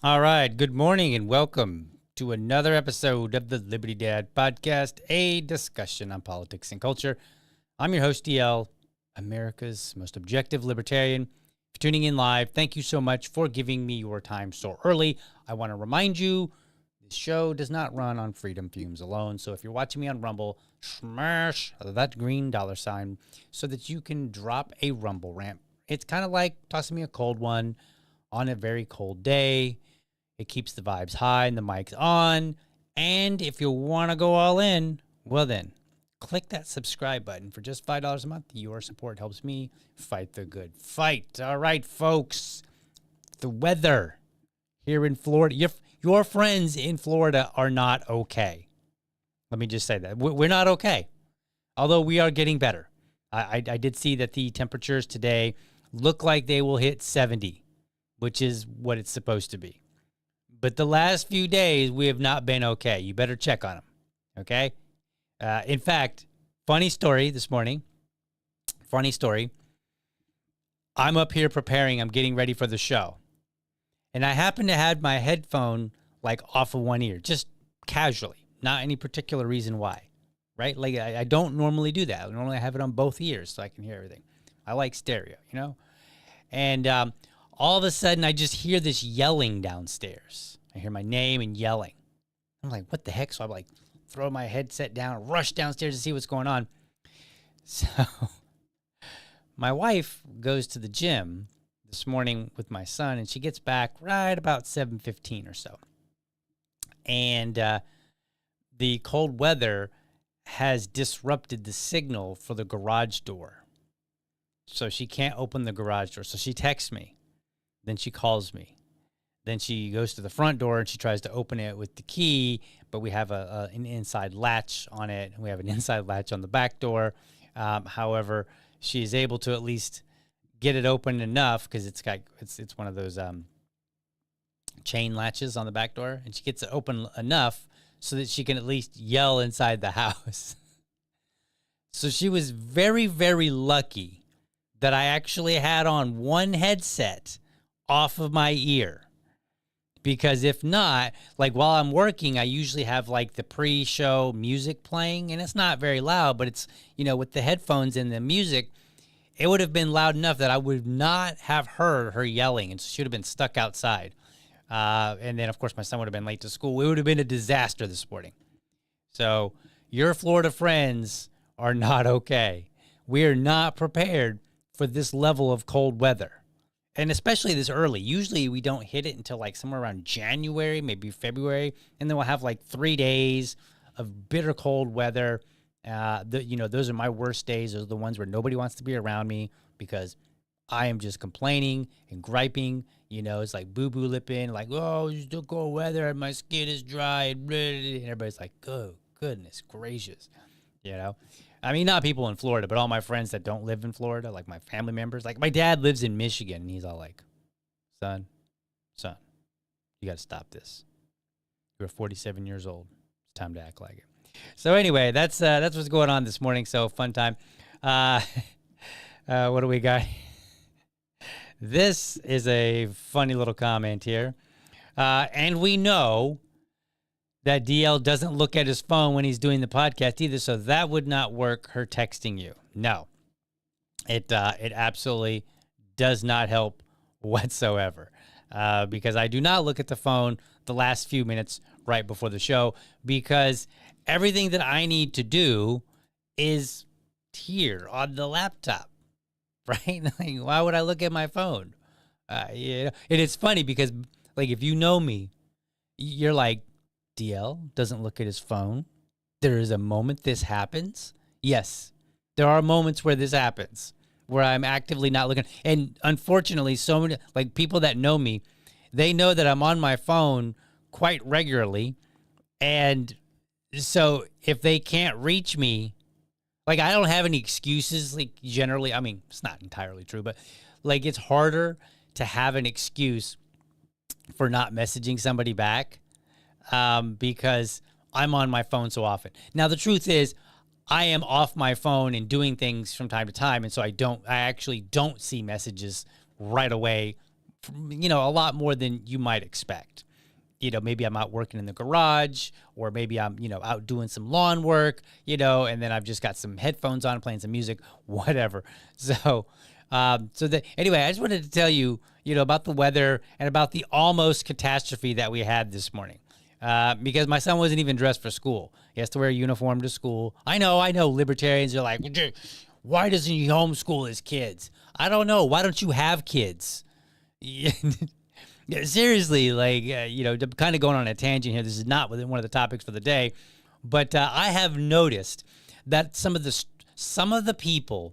All right. Good morning and welcome to another episode of the Liberty Dad Podcast, a discussion on politics and culture. I'm your host, DL, America's most objective libertarian. If you're tuning in live, thank you so much for giving me your time so early. I want to remind you, this show does not run on freedom fumes alone. So if you're watching me on Rumble, smash that green $sign so that you can drop a Rumble rant. It's kind of like tossing me a cold one on a very cold day. It keeps the vibes high and the mic's on. And if you want to go all in, well then, click that subscribe button for just $5 a month. Your support helps me fight the good fight. All right, folks. The weather here in Florida, your friends in Florida are not okay. Let me just say that. We're not okay, although we are getting better. I did see that the temperatures today look like they will hit 70, which is what it's supposed to be. But the last few days, we have not been okay. You better check on them, okay? In fact, funny story this morning. Funny story. I'm up here preparing. I'm getting ready for the show. And I happen to have my headphone, like, off of one ear, just casually. Not any particular reason why, right? Like, I don't normally do that. Normally, I have it on both ears so I can hear everything. I like stereo, you know? And all of a sudden, I just hear this yelling downstairs. I hear my name and yelling. I'm like, what the heck? So I like throw my headset down, rush downstairs to see what's going on. So my wife goes to the gym this morning with my son, and she gets back right about 7:15 or so. And the cold weather has disrupted the signal for the garage door. So she can't open the garage door. So she texts me. Then she calls me. Then she goes to the front door and she tries to open it with the key, but we have an inside latch on it. And we have an inside latch on the back door. However, she is able to at least get it open enough because it's one of those chain latches on the back door, and she gets it open enough so that she can at least yell inside the house. So she was very, very lucky that I actually had on one headset off of my ear. Because if not, like while I'm working, I usually have like the pre-show music playing, and it's not very loud, but it's, with the headphones and the music, it would have been loud enough that I would not have heard her yelling, and she would have been stuck outside. And then, of course, my son would have been late to school. It would have been a disaster this morning. So your Florida friends are not okay. We are not prepared for this level of cold weather. And especially this early. Usually we don't hit it until like somewhere around January, maybe February. And then we'll have like 3 days of bitter cold weather. Those are my worst days. Those are the ones where nobody wants to be around me because I am just complaining and griping. It's like boo-boo lipping, like, oh, it's still cold weather and my skin is dry. And everybody's like, oh, goodness gracious. I mean, not people in Florida, but all my friends that don't live in Florida, like my family members. Like my dad lives in Michigan, and he's all like, son, you got to stop this. You're 47 years old. It's time to act like it. So anyway, that's what's going on this morning. So fun time. What do we got? This is a funny little comment here. And we know that DL doesn't look at his phone when he's doing the podcast either, so that would not work, her texting you. No. It absolutely does not help whatsoever because I do not look at the phone the last few minutes right before the show because everything that I need to do is here on the laptop, right? Like, why would I look at my phone? And it's funny because, like, if you know me, you're like, DL doesn't look at his phone. There is a moment this happens. Yes, there are moments where this happens, where I'm actively not looking. And unfortunately, so many, like people that know me, they know that I'm on my phone quite regularly. And so if they can't reach me, like I don't have any excuses, like generally, I mean, it's not entirely true, but like it's harder to have an excuse for not messaging somebody back. Because I'm on my phone so often. Now, the truth is, I am off my phone and doing things from time to time, and so I actually don't see messages right away a lot more than you might expect. Maybe I'm out working in the garage, or maybe I'm, out doing some lawn work, and then I've just got some headphones on playing some music, whatever. So, anyway, I just wanted to tell you, about the weather and about the almost catastrophe that we had this morning. Because my son wasn't even dressed for school. He has to wear a uniform to school. I know, libertarians are like, why doesn't he homeschool his kids? I don't know. Why don't you have kids? Yeah, seriously, kind of going on a tangent here. This is not within one of the topics for the day, but I have noticed that some of the people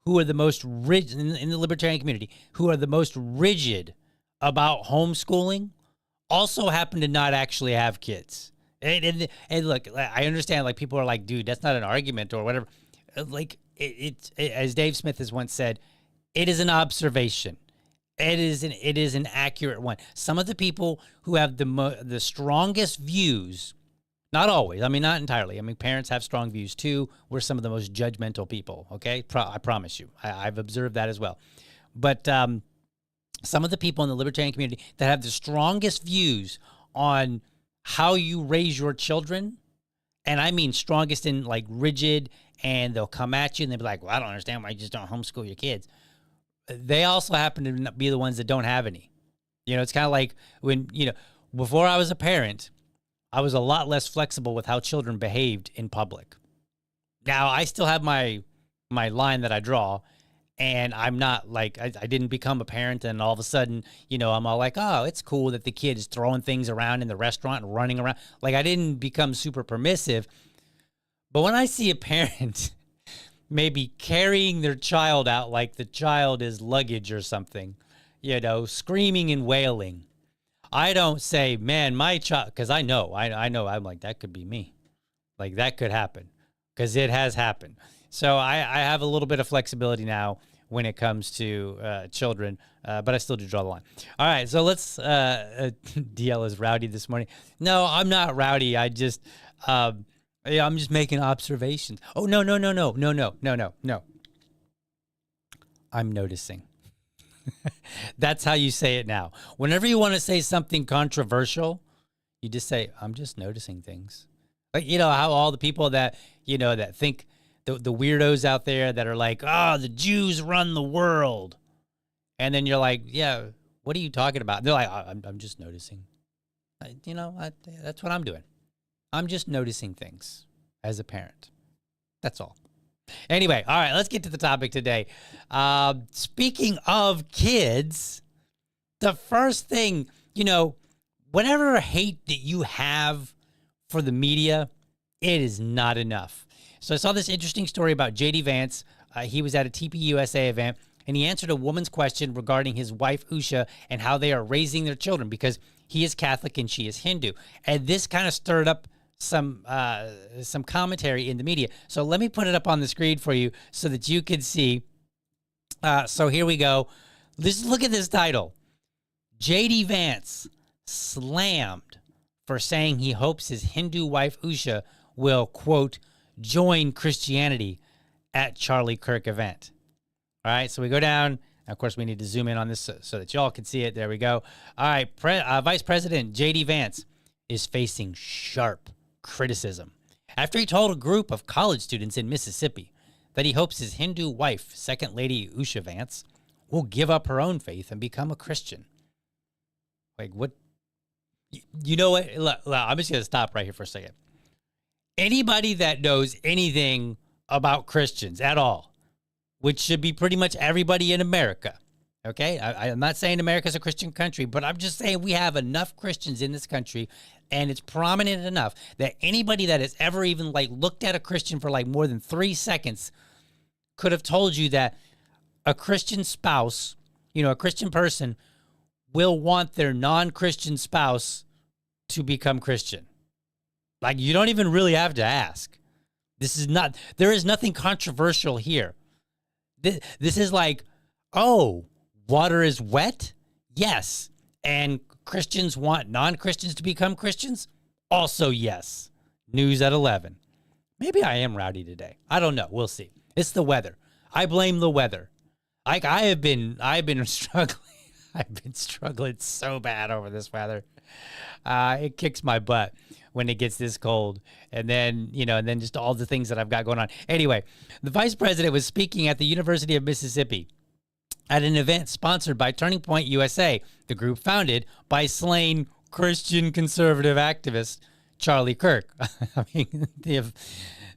who are the most rigid in the libertarian community, who are the most rigid about homeschooling, also happen to not actually have kids. And look, I understand. People are like, dude, that's not an argument or whatever. It's as Dave Smith has once said, it is an observation. It is an accurate one. Some of the people who have the strongest views, not always, not entirely. Parents have strong views too. We're some of the most judgmental people, okay? I promise you. I've observed that as well. But some of the people in the libertarian community that have the strongest views on how you raise your children, and strongest in rigid, and they'll come at you and they'll be like, well, I don't understand why you just don't homeschool your kids. They also happen to be the ones that don't have any. It's kind of like when, before I was a parent, I was a lot less flexible with how children behaved in public. Now, I still have my line that I draw, and I'm not I didn't become a parent and all of a sudden, I'm all like, oh, it's cool that the kid is throwing things around in the restaurant and running around. I didn't become super permissive. But when I see a parent maybe carrying their child out like the child is luggage or something, screaming and wailing, I don't say, man, my child, because I know, I'm like, that could be me. That could happen, because it has happened. So I have a little bit of flexibility now when it comes to children, but I still do draw the line. All right, so let's, DL is rowdy this morning. No, I'm not rowdy. I'm just making observations. Oh, no. I'm noticing. That's how you say it now. Whenever you want to say something controversial, you just say, I'm just noticing things. How all the people that, that think the weirdos out there that are like, oh, the Jews run the world. And then you're like, yeah, what are you talking about? And they're like, I'm just noticing. That's what I'm doing. I'm just noticing things as a parent. That's all. Anyway, all right, let's get to the topic today. Speaking of kids, the first thing, whatever hate that you have for the media, it is not enough. So I saw this interesting story about J.D. Vance. He was at a TPUSA event, and he answered a woman's question regarding his wife, Usha, and how they are raising their children, because he is Catholic and she is Hindu. And this kind of stirred up some commentary in the media. So let me put it up on the screen for you so that you can see. So here we go. Look at this title. J.D. Vance slammed for saying he hopes his Hindu wife Usha will, quote, join Christianity at Charlie Kirk event. All right, so we go down. Of course, we need to zoom in on this so that y'all can see it. There we go. All right, Vice President J.D. Vance is facing sharp criticism after he told a group of college students in Mississippi that he hopes his Hindu wife, Second Lady Usha Vance, will give up her own faith and become a Christian. What? You know what? Look, I'm just going to stop right here for a second. Anybody that knows anything about Christians at all, which should be pretty much everybody in America, okay? I'm not saying America's a Christian country, but I'm just saying we have enough Christians in this country, and it's prominent enough that anybody that has ever even looked at a Christian for more than 3 seconds could have told you that a Christian spouse, a Christian person, will want their non-Christian spouse to become Christian. You don't even really have to ask. There is nothing controversial here. This is oh, water is wet? Yes. And Christians want non-Christians to become Christians? Also yes. News at 11. Maybe I am rowdy today. I don't know. We'll see. It's the weather. I blame the weather. I've been struggling. I've been struggling so bad over this weather. It kicks my butt when it gets this cold. And then, and then just all the things that I've got going on. Anyway, the vice president was speaking at the University of Mississippi at an event sponsored by Turning Point USA, the group founded by slain Christian conservative activist Charlie Kirk. I mean,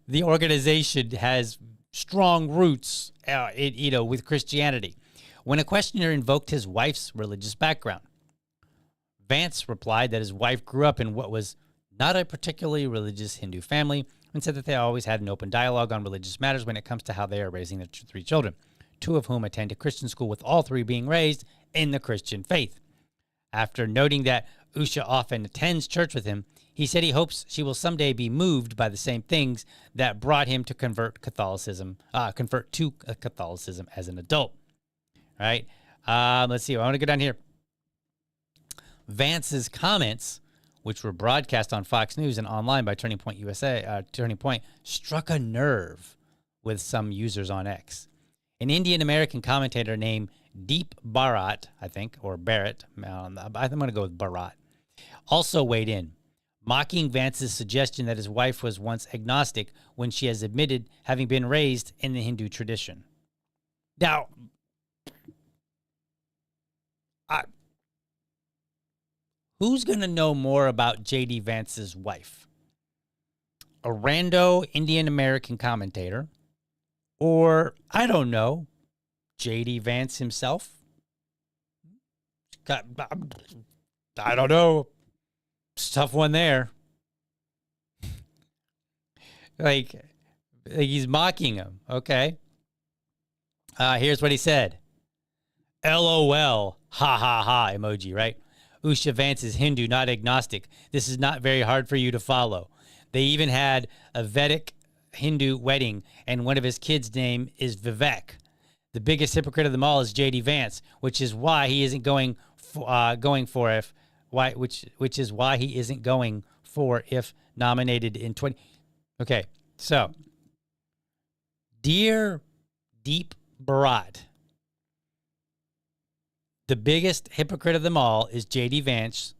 the organization has strong roots, with Christianity. When a questioner invoked his wife's religious background, Vance replied that his wife grew up in what was not a particularly religious Hindu family and said that they always had an open dialogue on religious matters when it comes to how they are raising their 3 children, 2 of whom attend a Christian school, with all 3 being raised in the Christian faith. After noting that Usha often attends church with him, he said he hopes she will someday be moved by the same things that brought him to convert to Catholicism as an adult. All right. Let's see. I want to go down here. Vance's comments, which were broadcast on Fox News and online by Turning Point USA, Turning Point, struck a nerve with some users on X. An Indian-American commentator named Deep Bharat, I think, or Barrett, I'm going to go with Bharat, also weighed in, mocking Vance's suggestion that his wife was once agnostic when she has admitted having been raised in the Hindu tradition. Now, who's going to know more about J.D. Vance's wife? A rando Indian-American commentator? Or, I don't know, J.D. Vance himself? I don't know. It's a tough one there. like he's mocking him. Okay. Here's what he said. LOL, ha ha ha emoji, right? Usha Vance is Hindu, not agnostic. This is not very hard for you to follow. They even had a Vedic Hindu wedding, and one of his kids' name is Vivek. The biggest hypocrite of them all is J.D. Vance, which is why he isn't going for if nominated in 20. Okay, so dear Deep Bharat, the biggest hypocrite of them all is J.D. Vance,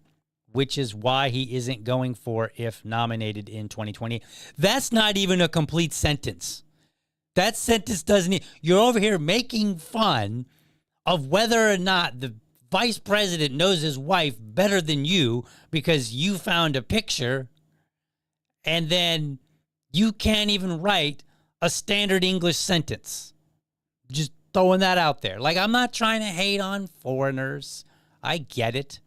which is why he isn't going for if nominated in 2020. That's not even a complete sentence. That sentence doesn't. You're over here making fun of whether or not the vice president knows his wife better than you because you found a picture, and then you can't even write a standard English sentence. Just throwing that out there. Like, I'm not trying to hate on foreigners. I get it.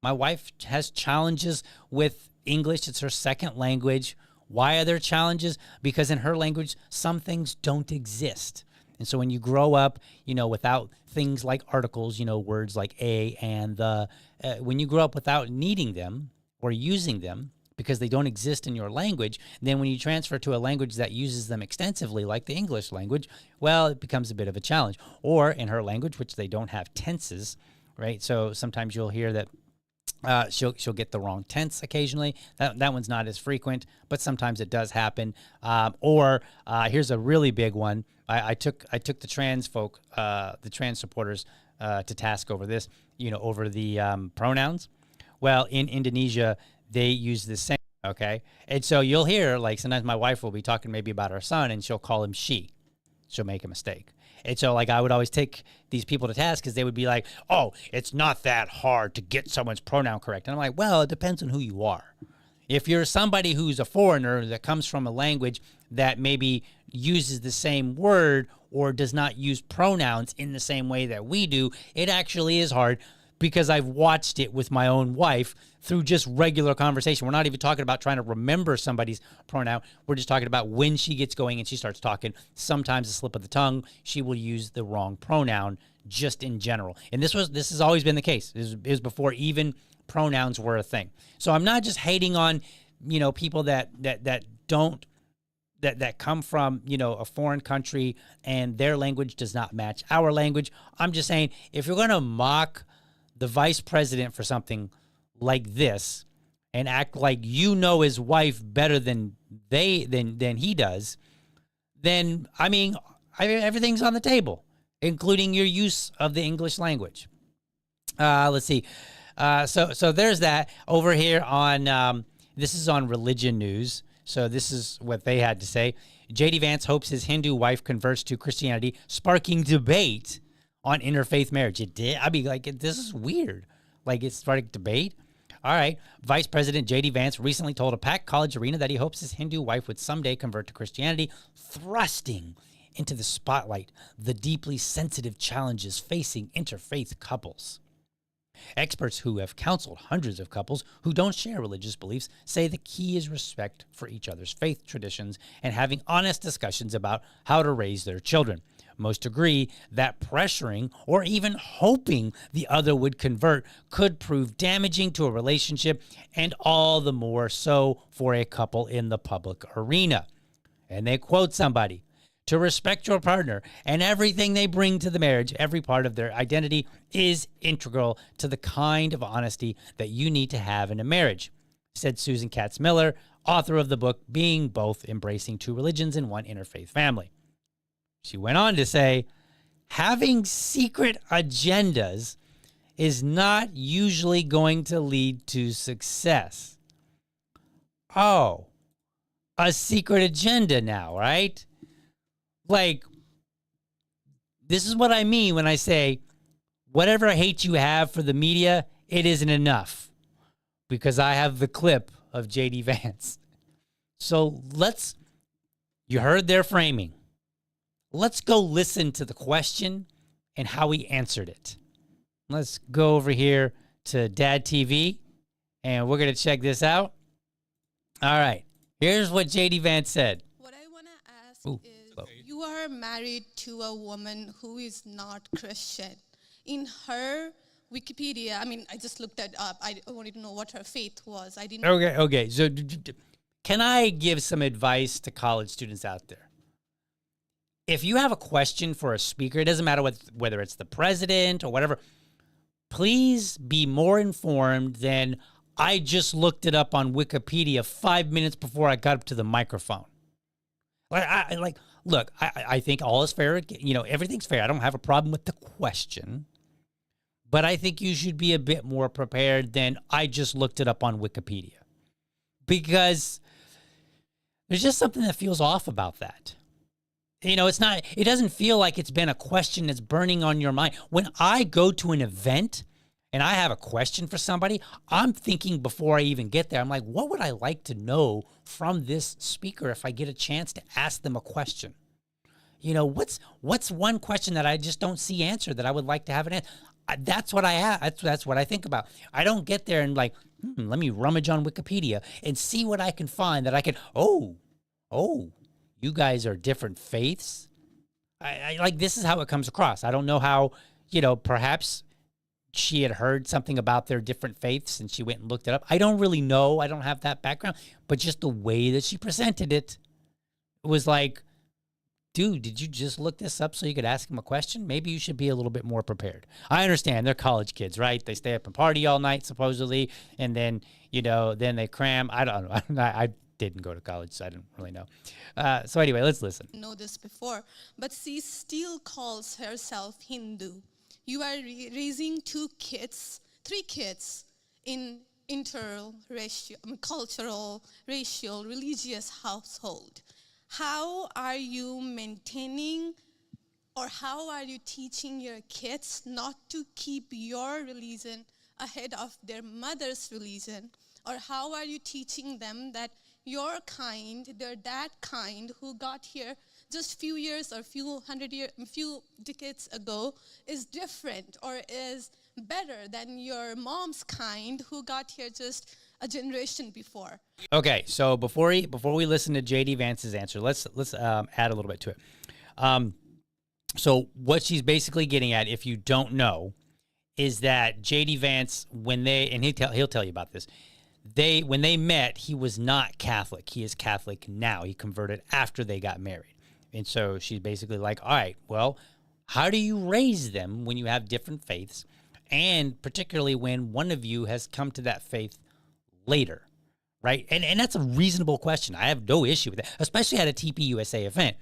My wife has challenges with English. It's her second language. Why are there challenges? Because in her language, some things don't exist. And so when you grow up, without things like articles, words like a and the, when you grow up without needing them or using them because they don't exist in your language, then when you transfer to a language that uses them extensively, like the English language, well, it becomes a bit of a challenge. Or in her language, which they don't have tenses, right? So sometimes you'll hear that she'll get the wrong tense occasionally. That one's not as frequent, but sometimes it does happen. Or here's a really big one. I took the trans folk, the trans supporters, to task over this. Over the pronouns. Well, in Indonesia, they use the same. Okay, and so you'll hear, like, sometimes my wife will be talking maybe about our son, and she'll call him she. She'll make a mistake. And so, like, I would always take these people to task because they would be like, oh, it's not that hard to get someone's pronoun correct. And I'm like, well, it depends on who you are. If you're somebody who's a foreigner that comes from a language that maybe uses the same word or does not use pronouns in the same way that we do, it actually is hard because I've watched it with my own wife through just regular conversation. We're not even talking about trying to remember somebody's pronoun. We're just talking about when she gets going and she starts talking, sometimes a slip of the tongue, she will use the wrong pronoun just in general. And this has always been the case. It was before even pronouns were a thing. So I'm not just hating on, people that come from, a foreign country and their language does not match our language. I'm just saying, if you're going to mock the vice president for something like this and act like his wife better than he does, then everything's on the table, including your use of the English language. Let's see. So there's that over here on, this is on Religion News. So this is what they had to say. J.D. Vance hopes his Hindu wife converts to Christianity, sparking debate on interfaith marriage. It did. I'd be like, this is weird. Like, it's starting debate. All right. Vice President J.D. Vance recently told a packed college arena that he hopes his Hindu wife would someday convert to Christianity, thrusting into the spotlight the deeply sensitive challenges facing interfaith couples. Experts who have counseled hundreds of couples who don't share religious beliefs say the key is respect for each other's faith traditions and having honest discussions about how to raise their children. Most agree that pressuring or even hoping the other would convert could prove damaging to a relationship, and all the more so for a couple in the public arena. And they quote somebody, "To respect your partner and everything they bring to the marriage, every part of their identity is integral to the kind of honesty that you need to have in a marriage," said Susan Katz Miller, author of the book Being Both: Embracing Two Religions in One Interfaith Family. She went on to say, having secret agendas is not usually going to lead to success. Oh, a secret agenda now, right? Like, this is what I mean when I say, whatever hate you have for the media, it isn't enough. Because I have the clip of J.D. Vance. So you heard their framing. Let's go listen to the question and how he answered it. Let's go over here to Dad TV, and we're going to check this out. All right. Here's what J.D. Vance said. What I want to ask is, you are married to a woman who is not Christian. In her Wikipedia, I mean, I just looked it up. I wanted to know what her faith was. I didn't. Okay. So can I give some advice to college students out there? If you have a question for a speaker, it doesn't matter whether it's the president or whatever, please be more informed than I just looked it up on Wikipedia 5 minutes before I got up to the microphone. I think all is fair. You know, everything's fair. I don't have a problem with the question. But I think you should be a bit more prepared than I just looked it up on Wikipedia. Because there's just something that feels off about that. You know, it doesn't feel like it's been a question that's burning on your mind. When I go to an event and I have a question for somebody, I'm thinking before I even get there, I'm like, what would I like to know from this speaker if I get a chance to ask them a question? You know, what's one question that I just don't see answered that I would like to have an answer? That's what I have. That's what I think about. I don't get there and like, let me rummage on Wikipedia and see what I can find that I can, you guys are different faiths. I like, this is how it comes across. I don't know how, perhaps she had heard something about their different faiths and she went and looked it up. I don't really know. I don't have that background, but just the way that she presented it was like, dude, did you just look this up so you could ask him a question? Maybe you should be a little bit more prepared. I understand they're college kids, right? They stay up and party all night, supposedly, and then, then they cram. I don't know. I didn't go to college, so I didn't really know. So anyway, let's listen. Know this before, but she still calls herself Hindu. You are raising three kids in cultural, racial, religious household. How are you maintaining, or how are you teaching your kids not to keep your religion ahead of their mother's religion? Or how are you teaching them that your kind, that kind who got here just few years or few decades ago is different or is better than your mom's kind who got here just a generation before? Okay, so before we listen to J.D. Vance's answer, let's add a little bit to it. So what she's basically getting at, if you don't know, is that J.D. Vance, he'll tell you about this. When they met, he was not Catholic. He is Catholic now. He converted after they got married. And so she's basically like, all right, well, how do you raise them when you have different faiths? And particularly when one of you has come to that faith later, right? And that's a reasonable question. I have no issue with that, especially at a TPUSA event,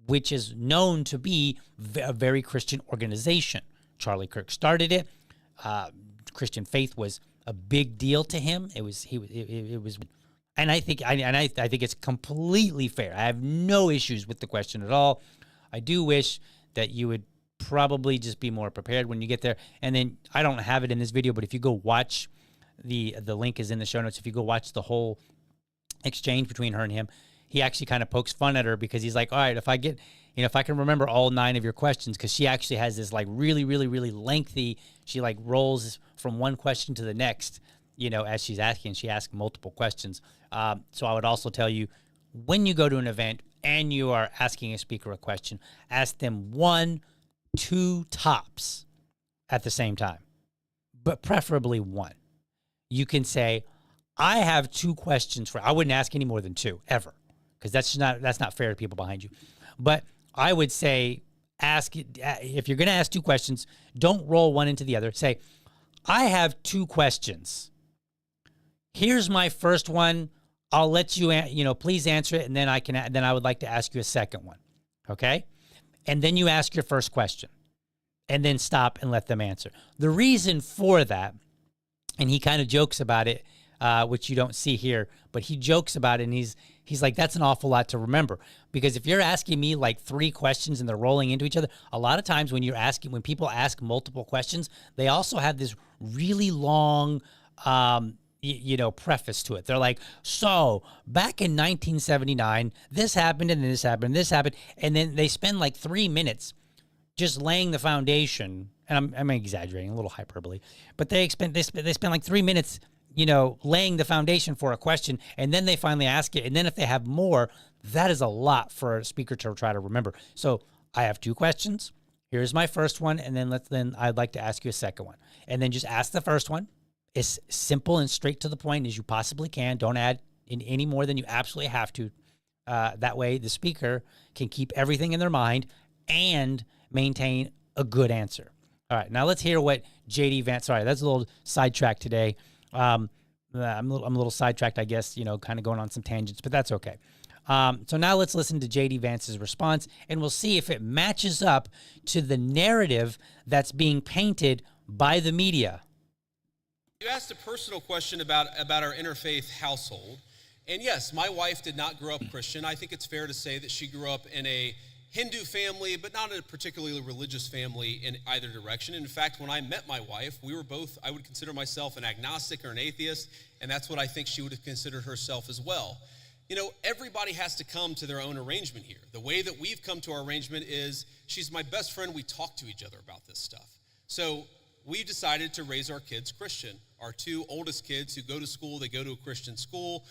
which is known to be a very Christian organization. Charlie Kirk started it. Christian faith was a big deal to him. It was, and I think it's completely fair. I have no issues with the question at all. I do wish that you would probably just be more prepared when you get there. And then I don't have it in this video, but if you go watch the link is in the show notes. If you go watch the whole exchange between her and him, he actually kind of pokes fun at her because he's like, all right, if I can remember all 9 of your questions, because she actually has this like really, really, really lengthy, she like rolls from one question to the next, as she's asking. She asks multiple questions. So I would also tell you, when you go to an event and you are asking a speaker a question, ask them 1, 2 tops at the same time, but preferably 1. You can say, I have 2 questions I wouldn't ask any more than 2 ever, because that's not fair to people behind you. But I would say, if you're going to ask 2 questions, don't roll one into the other. Say, I have 2 questions. Here's my first one. I'll let you, please answer it, and then I would like to ask you a second one. Okay? And then you ask your first question, and then stop and let them answer. The reason for that, and he kind of jokes about it, which you don't see here, but he jokes about it, and he's like, that's an awful lot to remember. Because if you're asking me like 3 questions and they're rolling into each other, a lot of times when people ask multiple questions, they also have this really long, preface to it. They're like, so back in 1979, this happened and this happened and this happened. And then they spend like 3 minutes just laying the foundation. And I'm exaggerating, a little hyperbole, but they spend like 3 minutes, laying the foundation for a question, and then they finally ask it. And then if they have more, that is a lot for a speaker to try to remember. So I have 2 questions. Here's my first one, and then I'd like to ask you a second one. And then just ask the first one as simple and straight to the point as you possibly can. Don't add in any more than you absolutely have to. That way the speaker can keep everything in their mind and maintain a good answer. All right, now let's hear what J.D. Vance. Sorry, that's a little sidetracked today. I'm a little sidetracked, I guess. Kind of going on some tangents, but that's okay. So now let's listen to J.D. Vance's response, and we'll see if it matches up to the narrative that's being painted by the media. You asked a personal question about our interfaith household, and yes, my wife did not grow up Christian. I think it's fair to say that she grew up in a Hindu family, but not a particularly religious family in either direction. In fact, when I met my wife, we were both, I would consider myself an agnostic or an atheist, and that's what I think she would have considered herself as well. Everybody has to come to their own arrangement here. The way that we've come to our arrangement is she's my best friend. We talk to each other about this stuff. So we decided to raise our kids Christian. Our 2 oldest kids who go to school, they go to a Christian school.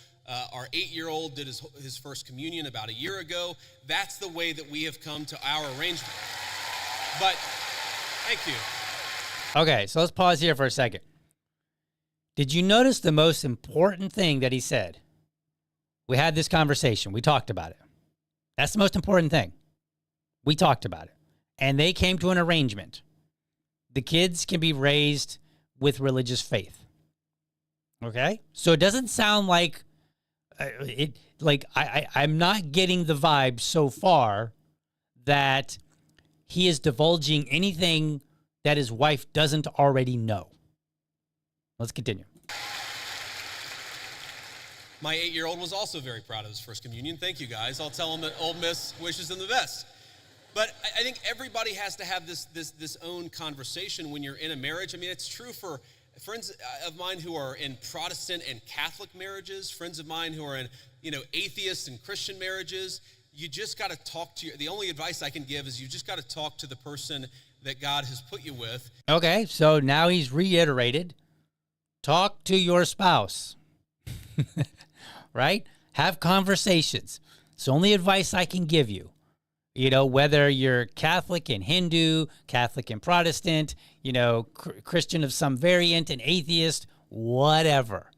Our 8-year-old did his first communion about a year ago. That's the way that we have come to our arrangement. But thank you. Okay, so let's pause here for a second. Did you notice the most important thing that he said? We had this conversation. We talked about it. That's the most important thing. We talked about it. And they came to an arrangement. The kids can be raised with religious faith. Okay? So it doesn't sound like I'm not getting the vibe so far that he is divulging anything that his wife doesn't already know. Let's continue. My 8-year-old was also very proud of his first communion. Thank you, guys. I'll tell him that Ole Miss wishes him the best. But I think everybody has to have this own conversation when you're in a marriage. I mean, it's true for friends of mine who are in Protestant and Catholic marriages, friends of mine who are in, atheist and Christian marriages. You just got to talk to the only advice I can give is you just got to talk to the person that God has put you with. Okay, so now he's reiterated, talk to your spouse, right? Have conversations. It's the only advice I can give you. Whether you're Catholic and Hindu, Catholic and Protestant, Christian of some variant, an atheist, whatever.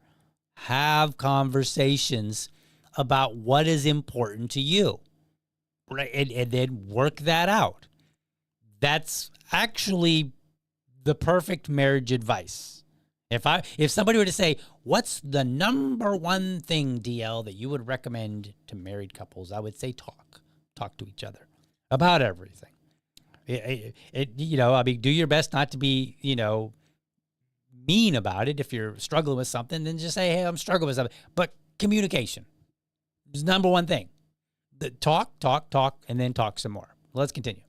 Have conversations about what is important to you, right? And then work that out. That's actually the perfect marriage advice. If somebody were to say, what's the number one thing, DL, that you would recommend to married couples, I would say talk to each other about everything. Do your best not to be, mean about it. If you're struggling with something, then just say, hey, I'm struggling with something. But communication is number one thing. Talk, and then talk some more. Let's continue.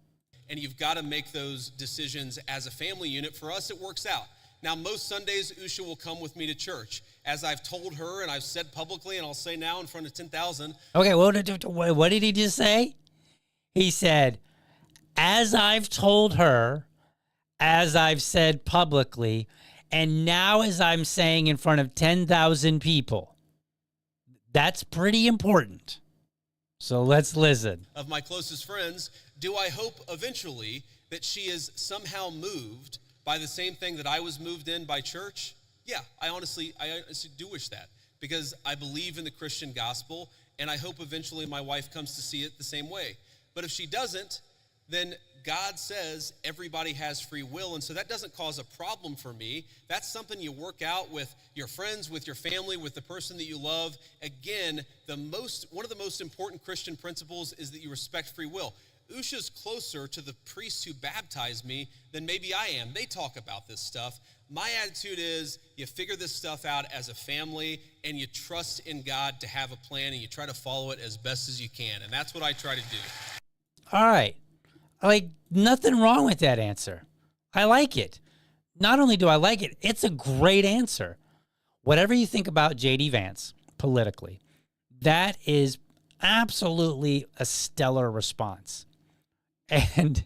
And you've got to make those decisions as a family unit. For us, it works out. Now, most Sundays, Usha will come with me to church. As I've told her and I've said publicly, and I'll say now in front of 10,000. Okay, what did he just say? He said, as I've told her, as I've said publicly, and now as I'm saying in front of 10,000 people. That's pretty important. So let's listen. Of my closest friends, do I hope eventually that she is somehow moved by the same thing that I was moved in by church? Yeah, I honestly do wish that, because I believe in the Christian gospel, and I hope eventually my wife comes to see it the same way. But if she doesn't, then God says everybody has free will, and so that doesn't cause a problem for me. That's something you work out with your friends, with your family, with the person that you love. Again, one of the most important Christian principles is that you respect free will. Usha's closer to the priests who baptized me than maybe I am. They talk about this stuff. My attitude is you figure this stuff out as a family, and you trust in God to have a plan, and you try to follow it as best as you can, and that's what I try to do. All right. Like, nothing wrong with that answer. I like it. Not only do I like it, it's a great answer. Whatever you think about J.D. Vance politically, that is absolutely a stellar response. And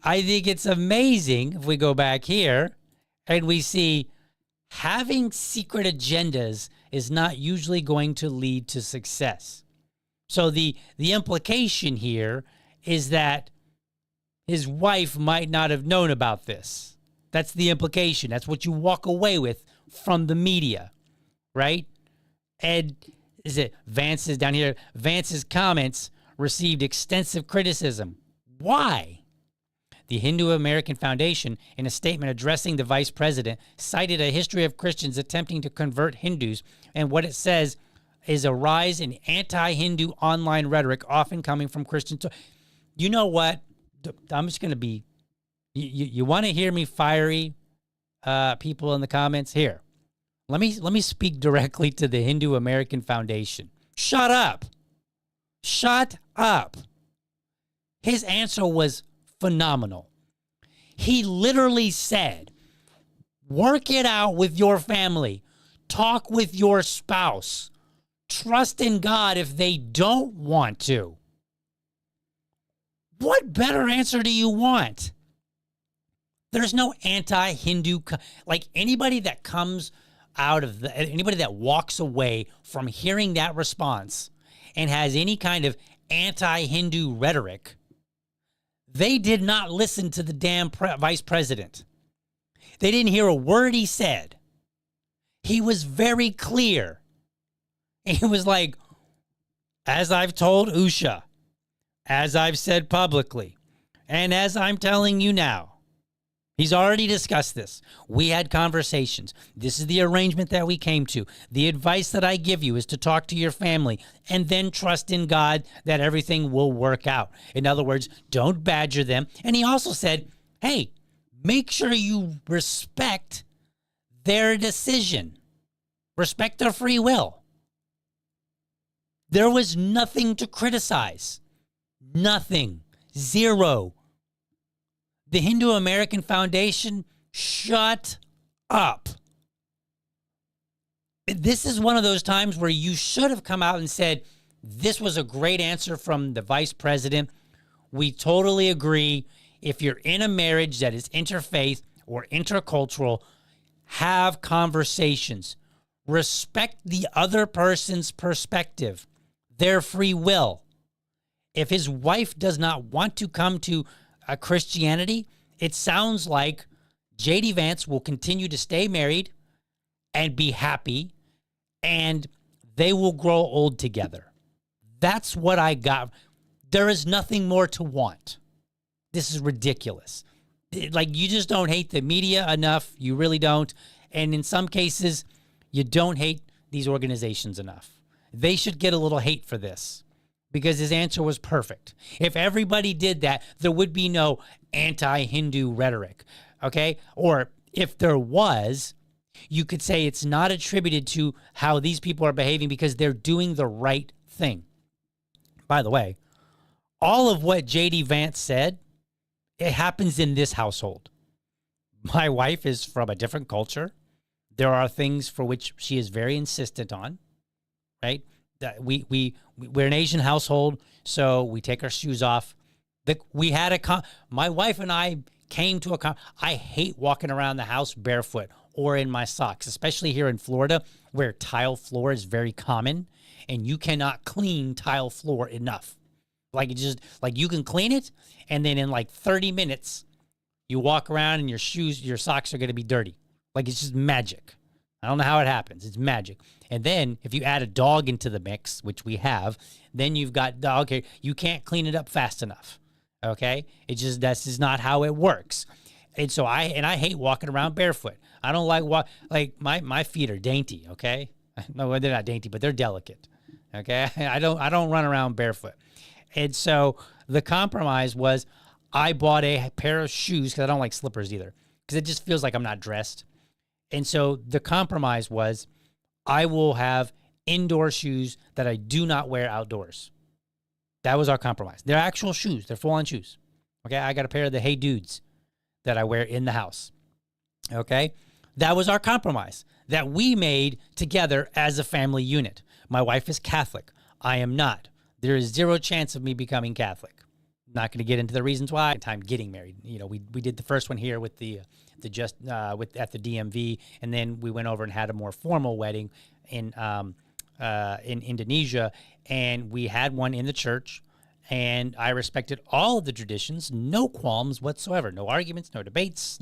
I think it's amazing if we go back here and we see having secret agendas is not usually going to lead to success. So the implication here is that his wife might not have known about this. That's the implication. That's what you walk away with from the media, right? And Vance's down here. Vance's comments received extensive criticism. Why? The Hindu American Foundation, in a statement addressing the vice president, cited a history of Christians attempting to convert Hindus, and what it says is a rise in anti-Hindu online rhetoric, often coming from Christians. You know what? I'm just going to be, you want to hear me fiery, people in the comments? Here, let me speak directly to the Hindu American Foundation. Shut up. Shut up. His answer was phenomenal. He literally said, work it out with your family. Talk with your spouse. Trust in God if they don't want to. What better answer do you want? There's no anti-Hindu, like anybody that comes out of anybody that walks away from hearing that response and has any kind of anti-Hindu rhetoric, they did not listen to the damn vice president. They didn't hear a word he said. He was very clear. He was like, as I've told Usha, as I've said publicly, and as I'm telling you now, he's already discussed this. We had conversations. This is the arrangement that we came to. The advice that I give you is to talk to your family and then trust in God that everything will work out. In other words, don't badger them. And he also said, hey, make sure you respect their decision. Respect their free will. There was nothing to criticize. Nothing. Zero. The Hindu American Foundation, shut up. This is one of those times where you should have come out and said, this was a great answer from the vice president. We totally agree. If you're in a marriage that is interfaith or intercultural, have conversations. Respect the other person's perspective, their free will. If his wife does not want to come to a Christianity, it sounds like J.D. Vance will continue to stay married and be happy, and they will grow old together. That's what I got. There is nothing more to want. This is ridiculous. Like, you just don't hate the media enough. You really don't. And in some cases, you don't hate these organizations enough. They should get a little hate for this, because his answer was perfect. If everybody did that, there would be no anti-Hindu rhetoric, okay? Or if there was, You could say it's not attributed to how these people are behaving because they're doing the right thing. By the way, all of what J.D. Vance said, it happens in this household. My wife is from a different culture. There are things for which she is very insistent on, right? That we're an Asian household, so we take our shoes off. My wife and I came to I hate walking around the house barefoot or in my socks, especially here in Florida where tile floor is very common and you cannot clean tile floor enough. Like you can clean it and then in like 30 minutes you walk around and your socks are going to be dirty. Like it's just magic. I don't know how it happens. It's magic. And then if you add a dog into the mix, which we have, then you've got dog hair. You can't clean it up fast enough. Okay? That's just not how it works. And so I hate walking around barefoot. I don't like my feet are dainty, okay? No, they're not dainty, but they're delicate. Okay? I don't run around barefoot. And so the compromise was I bought a pair of shoes because I don't like slippers either because it just feels like I'm not dressed. And so the compromise was I will have indoor shoes that I do not wear outdoors. That was our compromise. They're actual shoes. They're full-on shoes. Okay, I got a pair of the Hey Dudes that I wear in the house. Okay, that was our compromise that we made together as a family unit. My wife is Catholic. I am not. There is zero chance of me becoming Catholic. Not going to get into the reasons why. Time getting married. You know, we did the first one here with at the DMV, and then we went over and had a more formal wedding in Indonesia, and we had one in the church, and I respected all of the traditions, no qualms whatsoever, no arguments, no debates,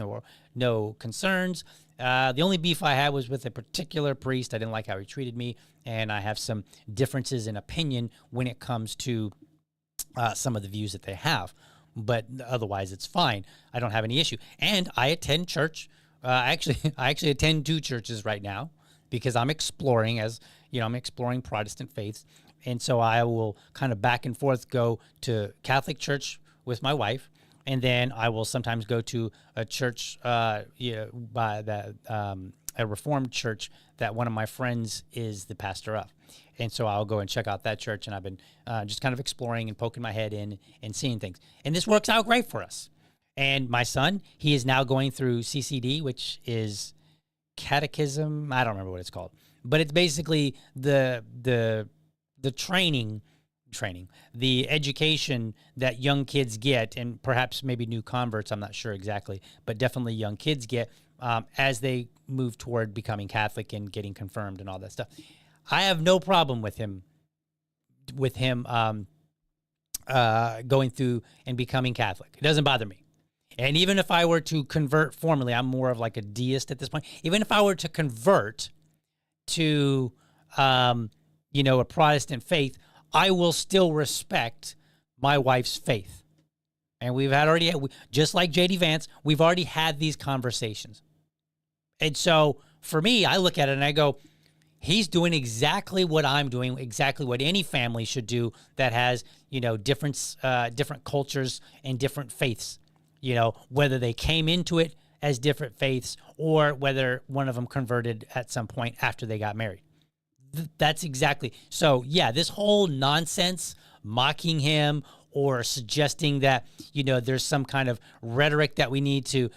no concerns. The only beef I had was with a particular priest. I didn't like how he treated me, and I have some differences in opinion when it comes to some of the views that they have. But otherwise, it's fine. I don't have any issue. And I attend church. I actually attend 2 churches right now because I'm exploring, I'm exploring Protestant faiths. And so I will kind of back and forth go to Catholic church with my wife, and then I will sometimes go to a church by a Reformed church that one of my friends is the pastor of. And so I'll go and check out that church, and I've been just kind of exploring and poking my head in and seeing things. And this works out great for us. And my son, he is now going through CCD, which is catechism. I don't remember what it's called. But it's basically the training, the education that young kids get, and perhaps maybe new converts, I'm not sure exactly, but definitely young kids get as they move toward becoming Catholic and getting confirmed and all that stuff. I have no problem with him going through and becoming Catholic. It doesn't bother me. And even if I were to convert formally, I'm more of like a deist at this point. Even if I were to convert to, a Protestant faith, I will still respect my wife's faith. And just like J.D. Vance, we've already had these conversations. And so for me, I look at it and I go, he's doing exactly what I'm doing, exactly what any family should do that has, different cultures and different faiths, whether they came into it as different faiths or whether one of them converted at some point after they got married. That's exactly. So, yeah, this whole nonsense, mocking him or suggesting that, there's some kind of rhetoric that we need to,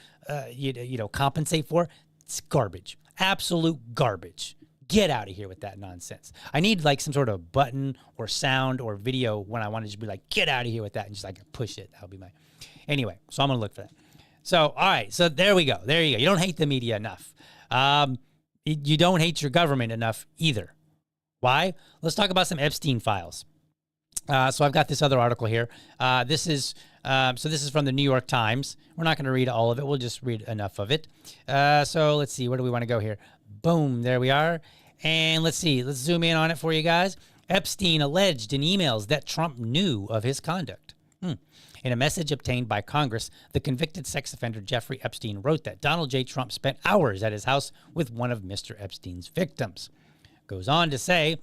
compensate for, it's garbage. Absolute garbage. Get out of here with that nonsense. I need like some sort of button or sound or video when I want to just be like, get out of here with that and just like push it. That'll be my, anyway, so I'm going to look for that. So, all right. So there we go. There you go. You don't hate the media enough. You don't hate your government enough either. Why? Let's talk about some Epstein files. So I've got this other article here. This is from the New York Times. We're not going to read all of it. We'll just read enough of it. So let's see. Where do we want to go here? Boom. There we are. And let's see. Let's zoom in on it for you guys. Epstein alleged in emails that Trump knew of his conduct. In a message obtained by Congress, the convicted sex offender Jeffrey Epstein wrote that Donald J. Trump spent hours at his house with one of Mr. Epstein's victims. Goes on to say,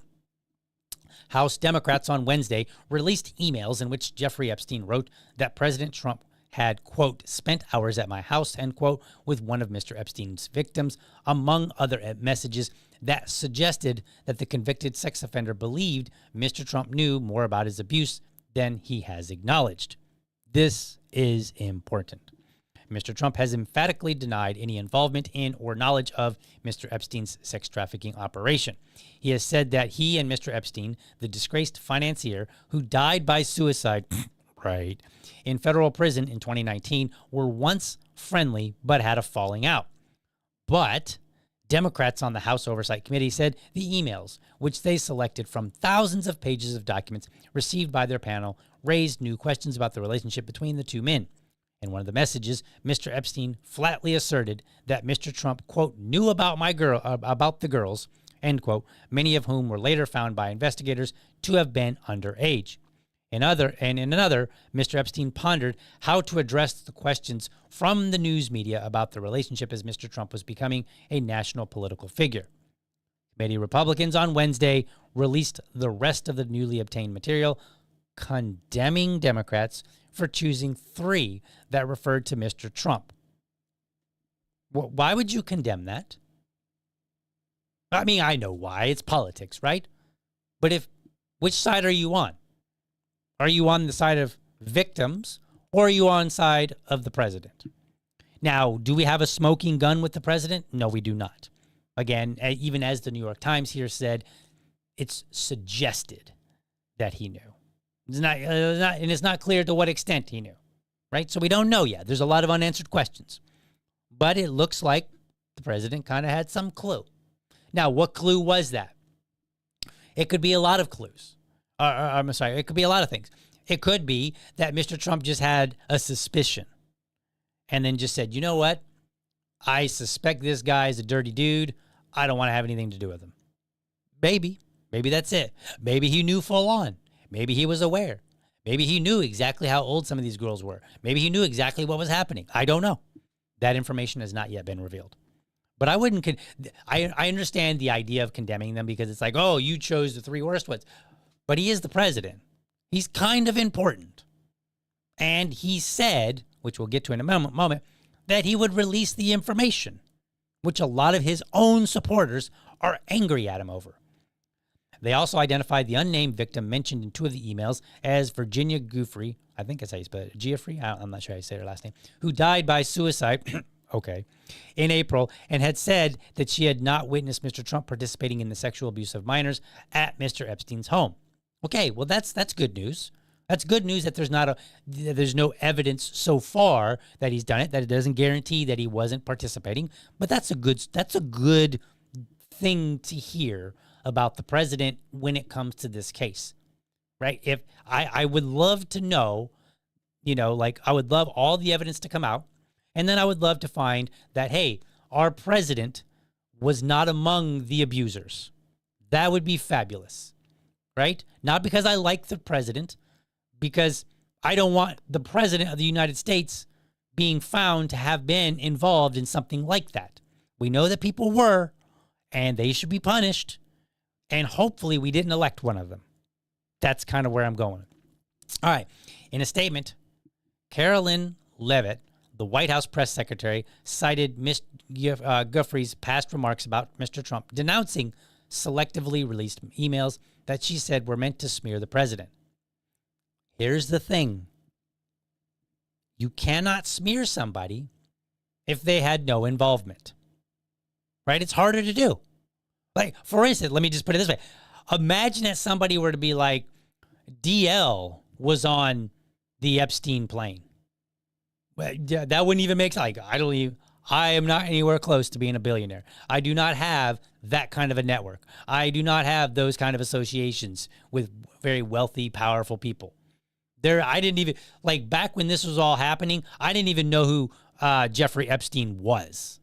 House Democrats on Wednesday released emails in which Jeffrey Epstein wrote that President Trump had, quote, spent hours at my house, end quote, with one of Mr. Epstein's victims, among other messages that suggested that the convicted sex offender believed Mr. Trump knew more about his abuse than he has acknowledged. This is important. Mr. Trump has emphatically denied any involvement in or knowledge of Mr. Epstein's sex trafficking operation. He has said that he and Mr. Epstein, the disgraced financier who died by suicide, right, in federal prison in 2019, were once friendly but had a falling out. But Democrats on the House Oversight Committee said the emails, which they selected from thousands of pages of documents received by their panel, raised new questions about the relationship between the two men. In one of the messages, Mr. Epstein flatly asserted that Mr. Trump, quote, knew about about the girls, end quote, many of whom were later found by investigators to have been underage. In another, Mr. Epstein pondered how to address the questions from the news media about the relationship as Mr. Trump was becoming a national political figure. Committee Republicans on Wednesday released the rest of the newly obtained material, condemning Democrats for choosing 3 that referred to Mr. Trump. Why would you condemn that? I mean, I know why. It's politics, right? But which side are you on? Are you on the side of victims or are you on the side of the president? Now, do we have a smoking gun with the president? No, we do not. Again, even as the New York Times here said, it's suggested that he knew. And it's not clear to what extent he knew, right? So we don't know yet. There's a lot of unanswered questions. But it looks like the president kind of had some clue. Now, what clue was that? It could be a lot of clues. I'm sorry, it could be a lot of things. It could be that Mr. Trump just had a suspicion and then just said, you know what? I suspect this guy is a dirty dude. I don't want to have anything to do with him. Maybe that's it. Maybe he knew full on. Maybe he was aware. Maybe he knew exactly how old some of these girls were. Maybe he knew exactly what was happening. I don't know. That information has not yet been revealed. But I understand the idea of condemning them because it's like, oh, you chose the 3 worst ones. But he is the president. He's kind of important. And he said, which we'll get to in a moment, that he would release the information, which a lot of his own supporters are angry at him over. They also identified the unnamed victim mentioned in 2 of the emails as Virginia Giuffre, I think that's how you spell it, Giuffre, I'm not sure how you say her last name, who died by suicide, okay, in April, and had said that she had not witnessed Mr. Trump participating in the sexual abuse of minors at Mr. Epstein's home. Okay, well, that's good news. That's good news that there's no evidence so far that he's done it, that it doesn't guarantee that he wasn't participating, but that's a good thing to hear about the president when it comes to this case, right? If I would love to know, I would love all the evidence to come out, and then I would love to find that, hey, our president was not among the abusers. That would be fabulous, right? Not because I like the president, because I don't want the president of the United States being found to have been involved in something like that. We know that people were, and they should be punished. And hopefully we didn't elect one of them. That's kind of where I'm going. All right. In a statement, Carolyn Leavitt, the White House press secretary, cited Ms. Giuffre's past remarks about Mr. Trump, denouncing selectively released emails that she said were meant to smear the president. Here's the thing. You cannot smear somebody if they had no involvement. Right? It's harder to do. Like, for instance, let me just put it this way. Imagine that somebody were to be like, DL was on the Epstein plane. Well, that wouldn't even make sense. Like, I am not anywhere close to being a billionaire. I do not have that kind of a network. I do not have those kind of associations with very wealthy, powerful people. I didn't even, like, back when this was all happening, I didn't even know who Jeffrey Epstein was.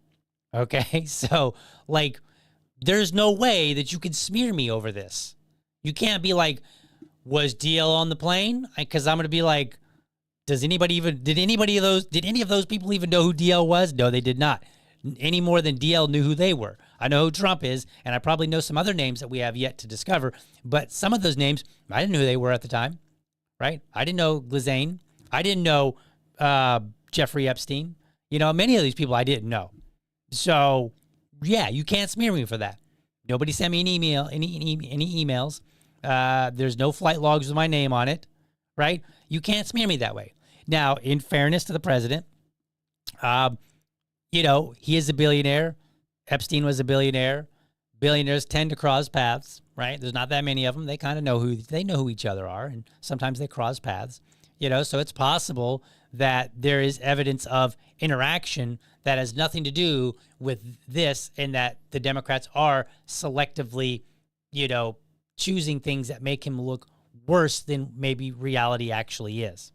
Okay? So, like, there's no way that you could smear me over this. You can't be like, was DL on the plane? Because I'm going to be like, did any of those people even know who DL was? No, they did not. Any more than DL knew who they were. I know who Trump is, and I probably know some other names that we have yet to discover. But some of those names, I didn't know who they were at the time, right? I didn't know Glizane. I didn't know Jeffrey Epstein. Many of these people I didn't know. So, yeah, you can't smear me for that. Nobody sent me an email, any emails. There's no flight logs with my name on it, right? You can't smear me that way. Now, in fairness to the president, he is a billionaire. Epstein was a billionaire. Billionaires tend to cross paths, right? There's not that many of them. They kind of know who each other are, and sometimes they cross paths. So it's possible that there is evidence of interaction that has nothing to do with this, and that the Democrats are selectively, choosing things that make him look worse than maybe reality actually is.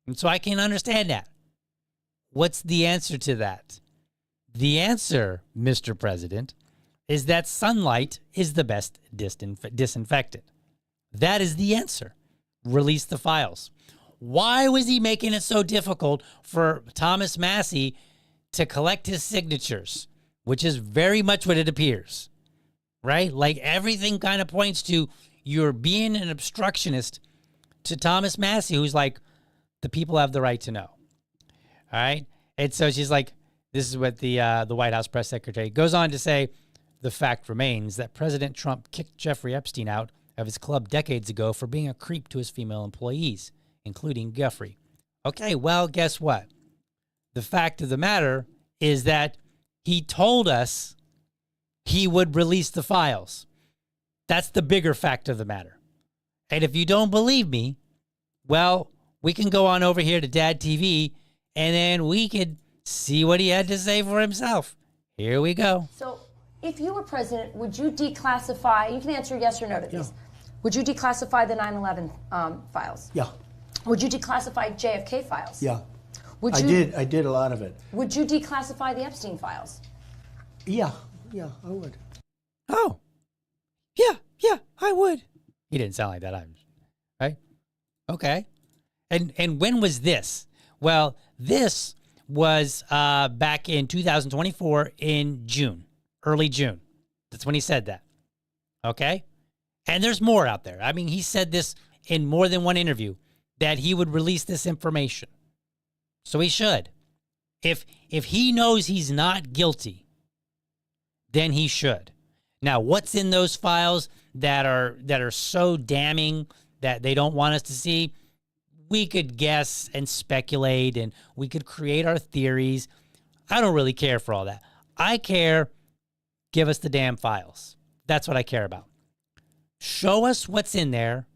And so I can understand that. What's the answer to that? The answer, Mr. President, is that sunlight is the best disinfectant. That is the answer. Release the files. Why was he making it so difficult for Thomas Massie to collect his signatures, which is very much what it appears, right? Like everything kind of points to you're being an obstructionist to Thomas Massie, who's like, the people have the right to know. All right. And so she's like, this is what the White House press secretary goes on to say. The fact remains that President Trump kicked Jeffrey Epstein out of his club decades ago for being a creep to his female employees, including Guthrie. Okay, well, guess what? The fact of the matter is that he told us he would release the files. That's the bigger fact of the matter. And if you don't believe me, well, we can go on over here to Dad TV, and then we could see what he had to say for himself. Here we go. So, if you were president, would you declassify, you can answer yes or no to these. Would you declassify the 9/11 files? Yeah. Would you declassify JFK files? Yeah. Would you, I did a lot of it. Would you declassify the Epstein files? Yeah, I would. Oh, yeah, I would. He didn't sound like that, right? Okay. And when was this? Well, this was back in 2024 in June, early June. That's when he said that. Okay? And there's more out there. I mean, he said this in more than one interview, that he would release this information. So he should. If he knows he's not guilty, then he should. Now, what's in those files that are so damning that they don't want us to see? We could guess and speculate, and we could create our theories. I don't really care for all that. I care, give us the damn files. That's what I care about. Show us what's in there.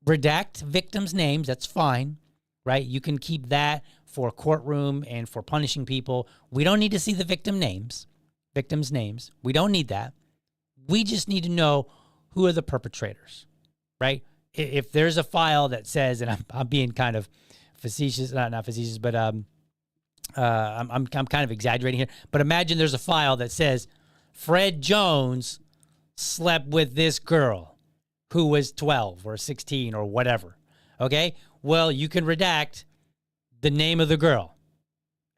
Redact victims' names. That's fine, right? You can keep that for courtroom and for punishing people. We don't need to see the victims' names. We don't need that. We just need to know who are the perpetrators, right? If there's a file that says, and I'm being kind of facetious, not facetious, but I'm kind of exaggerating here. But imagine there's a file that says Fred Jones slept with this girl who was 12 or 16 or whatever. Okay, well, you can redact the name of the girl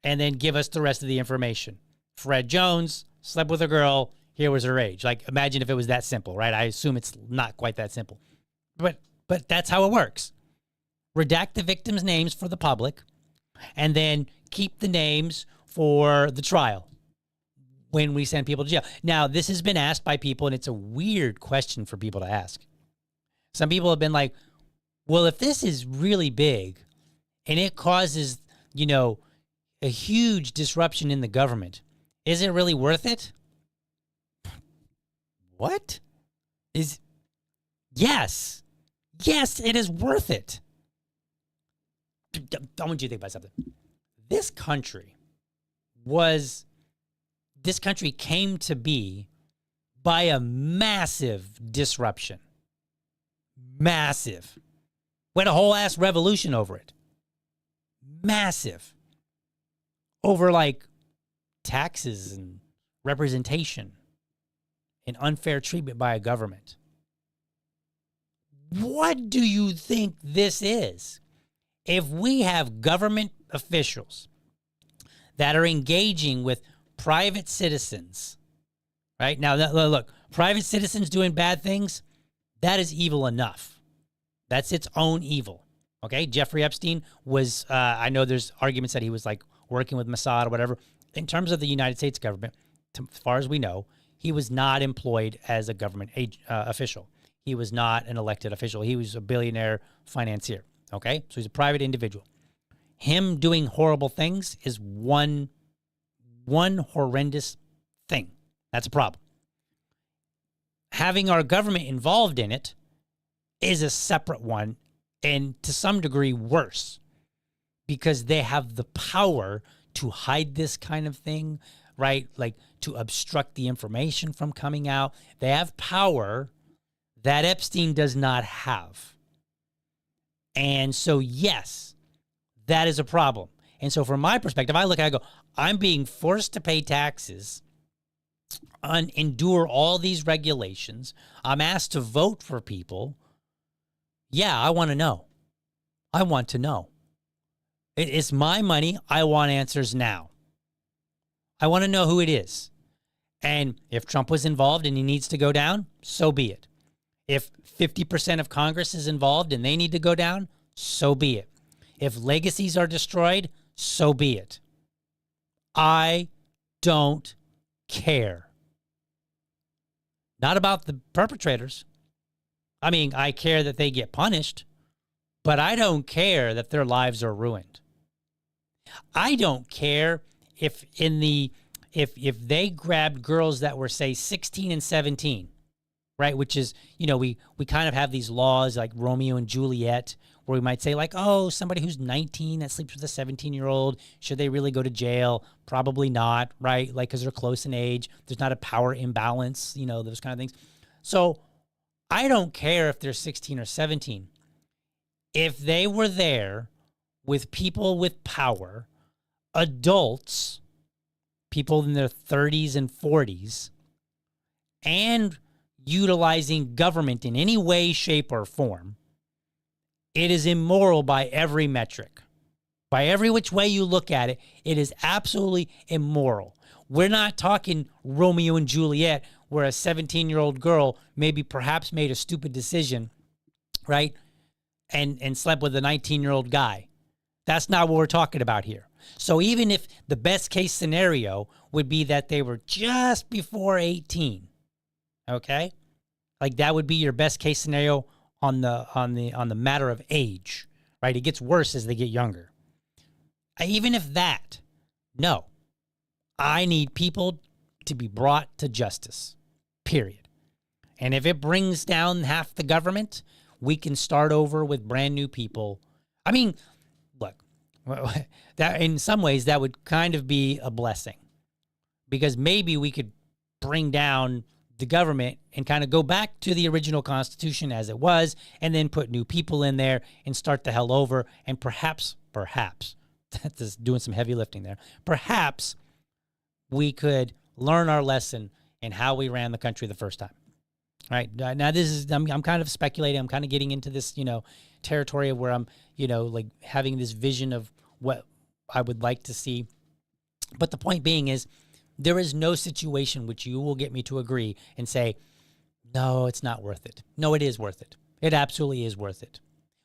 and then give us the rest of the information. Fred Jones slept with a girl. Here was her age. Like, imagine if it was that simple, right? I assume it's not quite that simple. But that's how it works. Redact the victims' names for the public, and then keep the names for the trial when we send people to jail. Now, this has been asked by people, and it's a weird question for people to ask. Some people have been like, well, if this is really big and it causes, a huge disruption in the government, is it really worth it? What? Yes. Yes, it is worth it. I want you to think about something. This country came to be by a massive disruption. Massive. We had a whole ass revolution over it. Massive. Over like taxes and representation and unfair treatment by a government. What do you think this is? If we have government officials that are engaging with private citizens, right? Now, look, private citizens doing bad things, that is evil enough. That's its own evil. Okay, Jeffrey Epstein was, I know there's arguments that he was like working with Mossad or whatever. In terms of the United States government, as far as we know, he was not employed as a government official. He was not an elected official. He was a billionaire financier. Okay, so he's a private individual. Him doing horrible things is one horrendous thing. That's a problem. Having our government involved in it is a separate one, and to some degree worse, because they have the power to hide this kind of thing, right? Like to obstruct the information from coming out. They have power that Epstein does not have. And so, yes, that is a problem. And so from my perspective, I look at it, I go, I'm being forced to pay taxes, endure all these regulations. I'm asked to vote for people. Yeah, I want to know. I want to know. It's my money. I want answers now. I want to know who it is. And if Trump was involved and he needs to go down, so be it. If 50% of Congress is involved and they need to go down, so be it. If legacies are destroyed, so be it. I don't care. Not about the perpetrators. I mean, I care that they get punished, but I don't care that their lives are ruined. I don't care if they grabbed girls that were, say, 16 and 17, right? Which is, we kind of have these laws like Romeo and Juliet, where we might say like, oh, somebody who's 19 that sleeps with a 17-year-old, should they really go to jail? Probably not, right? Like, because they're close in age. There's not a power imbalance, those kind of things. So I don't care if they're 16 or 17. If they were there with people with power, adults, people in their 30s and 40s, and utilizing government in any way, shape, or form, it is immoral by every metric. By every which way you look at it, it is absolutely immoral. We're not talking Romeo and Juliet, where a 17-year-old girl maybe perhaps made a stupid decision, right? And slept with a 19-year-old guy. That's not what we're talking about here. So even if the best case scenario would be that they were just before 18, okay? Like that would be your best case scenario on the matter of age, right? It gets worse as they get younger. Even if that, no. I need people to be brought to justice, period. And if it brings down half the government, we can start over with brand new people. I mean, look, that in some ways that would kind of be a blessing, because maybe we could bring down the government and kind of go back to the original Constitution as it was, and then put new people in there and start the hell over. And perhaps, that's doing some heavy lifting there, perhaps we could learn our lesson in how we ran the country the first time. Right now, this is I'm kind of speculating. I'm kind of getting into this, territory of where I'm, like having this vision of what I would like to see. But the point being is, there is no situation which you will get me to agree and say, no, it's not worth it. No, it is worth it. It absolutely is worth it.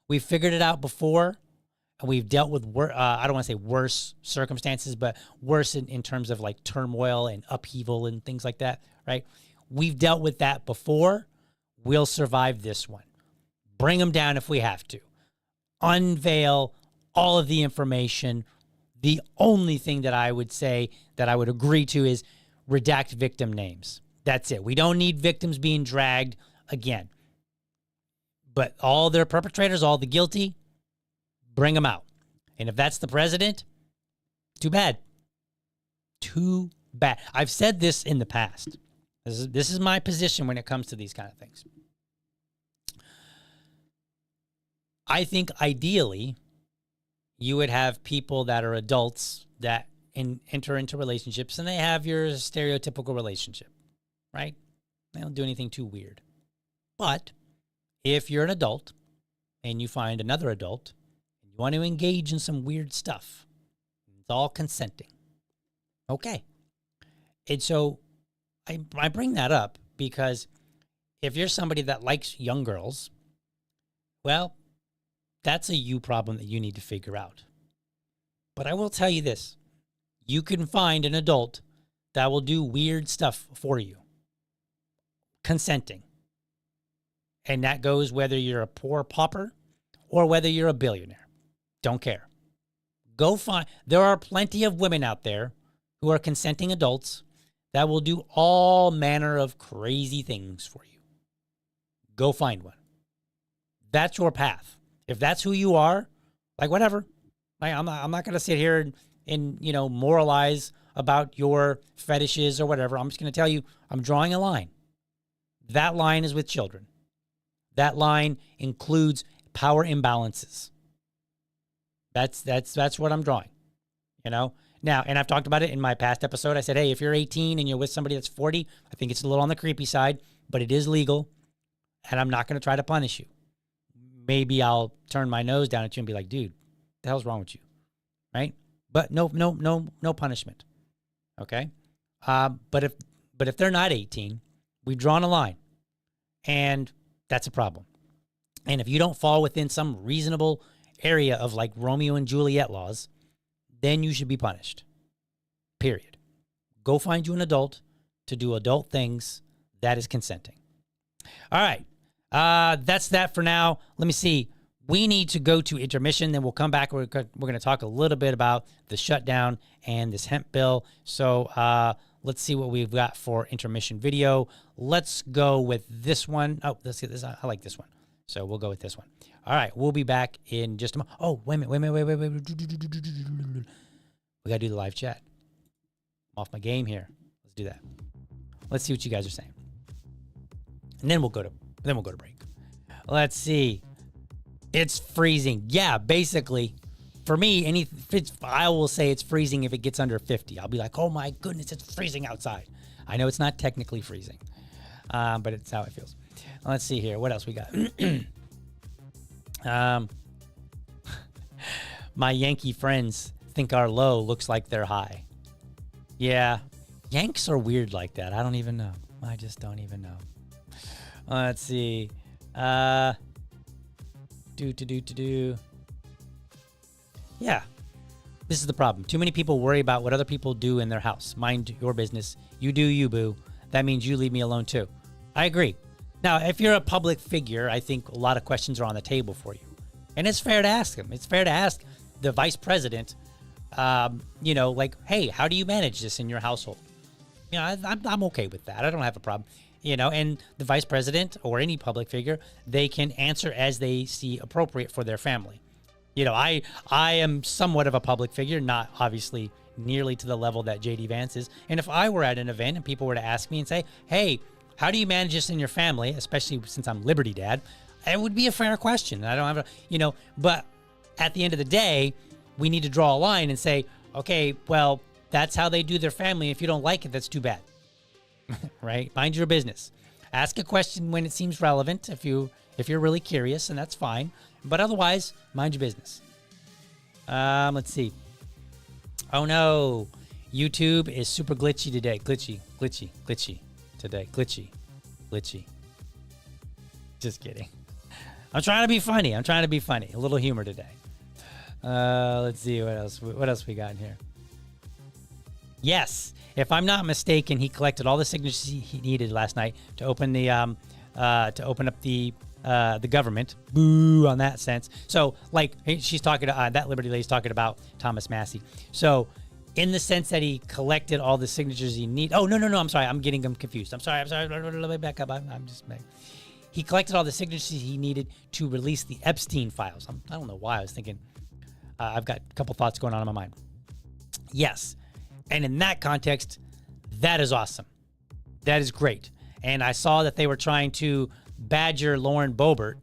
We've figured it out before, and we've dealt with, I don't want to say worse circumstances, but worse in terms of like turmoil and upheaval and things like that, right? We've dealt with that before. We'll survive this one. Bring them down if we have to. Unveil all of the information. The only thing that I would say that I would agree to is redact victim names. That's it. We don't need victims being dragged again. But all their perpetrators, all the guilty, bring them out. And if that's the president, too bad. Too bad. I've said this in the past. This is my position when it comes to these kind of things. I think ideally, you would have people that are adults that enter into relationships, and they have your stereotypical relationship, right? They don't do anything too weird. But if you're an adult and you find another adult and you want to engage in some weird stuff, it's all consenting. Okay. And so I bring that up because if you're somebody that likes young girls, well, that's a you problem that you need to figure out. But I will tell you this. You can find an adult that will do weird stuff for you. Consenting. And that goes whether you're a poor pauper or whether you're a billionaire. Don't care. Go find. There are plenty of women out there who are consenting adults that will do all manner of crazy things for you. Go find one. That's your path. If that's who you are, like whatever. I'm not going to sit here and moralize about your fetishes or whatever. I'm just going to tell you, I'm drawing a line. That line is with children. That line includes power imbalances. That's what I'm drawing. Now, and I've talked about it in my past episode. I said, hey, if you're 18 and you're with somebody that's 40, I think it's a little on the creepy side, but it is legal, and I'm not going to try to punish you. Maybe I'll turn my nose down at you and be like, dude, what the hell's wrong with you? Right? But no punishment. Okay? But if they're not 18, we've drawn a line, and that's a problem. And if you don't fall within some reasonable area of like Romeo and Juliet laws, then you should be punished. Period. Go find you an adult to do adult things. That is consenting. All right. That's that for now. Let me see. We need to go to intermission. Then we'll come back. We're going to talk a little bit about the shutdown and this hemp bill. So let's see what we've got for intermission video. Let's go with this one. Oh, let's get this. I like this one. So we'll go with this one. All right. We'll be back in just a moment. Oh, wait a minute. We got to do the live chat. I'm off my game here. Let's do that. Let's see what you guys are saying. And then we'll go to break. Let's see. It's freezing. Yeah, basically, for me, I will say it's freezing if it gets under 50. I'll be like, oh my goodness, it's freezing outside. I know it's not technically freezing, but it's how it feels. Let's see here. What else we got? My Yankee friends think our low looks like they're high. Yeah, Yanks are weird like that. I don't even know. I just don't even know. Let's see. Yeah. This is the problem. Too many people worry about what other people do in their house. Mind your business. You do you, boo. That means you leave me alone too. I agree. Now, if you're a public figure, I think a lot of questions are on the table for you. And it's fair to ask them. It's fair to ask the vice president, like, hey, how do you manage this in your household? I'm okay with that. I don't have a problem. And the vice president or any public figure, they can answer as they see appropriate for their family. I am somewhat of a public figure, not obviously nearly to the level that JD Vance is. And if I were at an event and people were to ask me and say, hey, how do you manage this in your family, especially since I'm Liberty Dad, it would be a fair question. I don't have but at the end of the day, we need to draw a line and say, okay, well, that's how they do their family. If you don't like it, that's too bad. Right? Mind your business. Ask a question when it seems relevant if you're really curious, and that's fine. But otherwise, mind your business. Let's see. Oh no. YouTube is super glitchy today. Glitchy today. Glitchy. Just kidding. I'm trying to be funny. A little humor today. Let's see what else we got in here. Yes. If I'm not mistaken, he collected all the signatures he needed last night to open up the government. Boo on that sense. So, like, she's talking to that Liberty lady's talking about Thomas Massey. So, in the sense that he collected all the signatures he needed. Oh no! I'm sorry. I'm getting them confused. I'm sorry. Let me back up. I'm just. He collected all the signatures he needed to release the Epstein files. I don't know why I was thinking. I've got a couple thoughts going on in my mind. Yes. And in that context, that is awesome. That is great. And I saw that they were trying to badger Lauren Boebert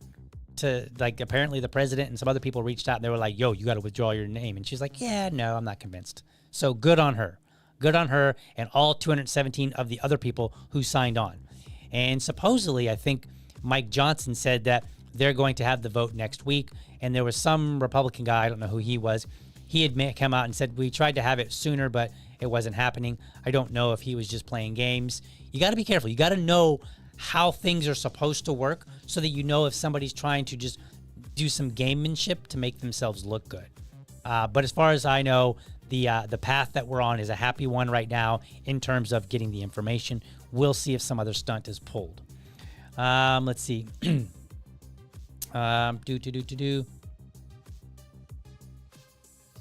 to, like, apparently the president and some other people reached out and they were like, yo, you got to withdraw your name. And she's like, yeah, no, I'm not convinced. So good on her. Good on her and all 217 of the other people who signed on. And supposedly, I think Mike Johnson said that they're going to have the vote next week. And there was some Republican guy, I don't know who he was, he had come out and said, we tried to have it sooner, but it wasn't happening. I don't know if he was just playing games. You got to be careful. You got to know how things are supposed to work so that you know if somebody's trying to just do some gamemanship to make themselves look good. But as far as I know, the path that we're on is a happy one right now in terms of getting the information. We'll see if some other stunt is pulled. Let's see.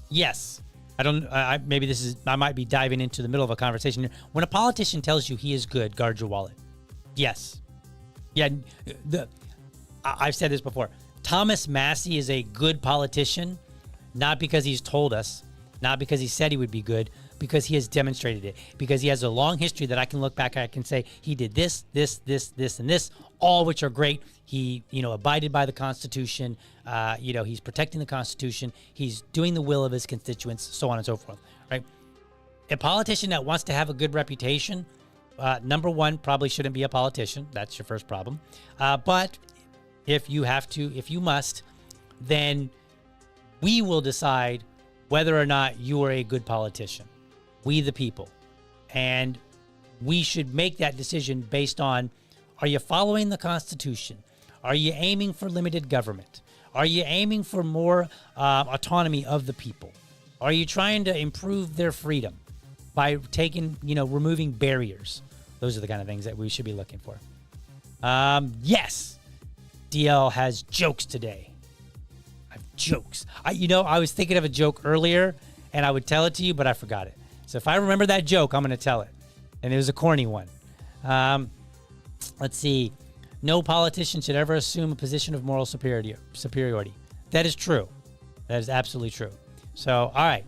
Yes. Maybe this is, I might be diving into the middle of a conversation here. When a politician tells you he is good, guard your wallet. Yes. Yeah. I've said this before. Thomas Massey is a good politician, not because he's told us, not because he said he would be good, because he has demonstrated it, because he has a long history that I can look back at. I can say he did this, and this, all which are great. He, abided by the Constitution. He's protecting the Constitution. He's doing the will of his constituents, so on and so forth, right? A politician that wants to have a good reputation, number one, probably shouldn't be a politician. That's your first problem. But if you must, then we will decide whether or not you are a good politician. We the people. And we should make that decision based on, are you following the Constitution? Are you aiming for limited government? Are you aiming for more autonomy of the people? Are you trying to improve their freedom by removing barriers? Those are the kind of things that we should be looking for. Yes, DL has jokes today. I have jokes. I was thinking of a joke earlier, and I would tell it to you, but I forgot it. So if I remember that joke, I'm going to tell it. And it was a corny one. Let's see. No politician should ever assume a position of moral superiority. That is true. That is absolutely true. So, all right.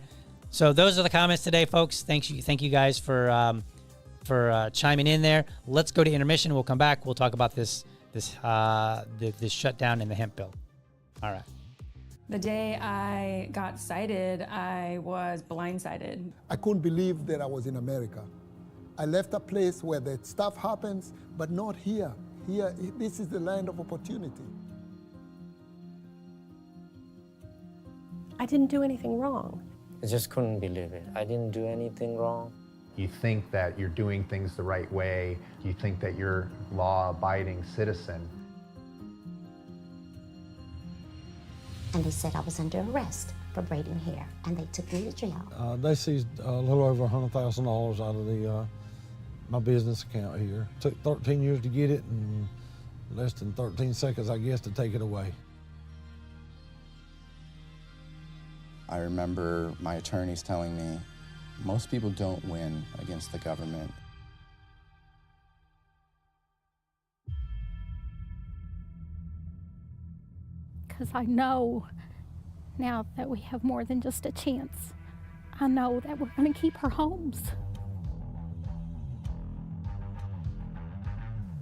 So those are the comments today, folks. Thank you guys for chiming in there. Let's go to intermission. We'll come back. We'll talk about this shutdown in the hemp bill. All right. The day I got cited, I was blindsided. I couldn't believe that I was in America. I left a place where that stuff happens, but not here. Here, this is the land of opportunity. I didn't do anything wrong. I just couldn't believe it. I didn't do anything wrong. You think that you're doing things the right way. You think that you're a law-abiding citizen. And they said I was under arrest for braiding hair, and they took me to jail. They seized a little over $100,000 out of my business account here. Took 13 years to get it and less than 13 seconds, I guess, to take it away. I remember my attorneys telling me, most people don't win against the government. Because I know now that we have more than just a chance. I know that we're going to keep our homes.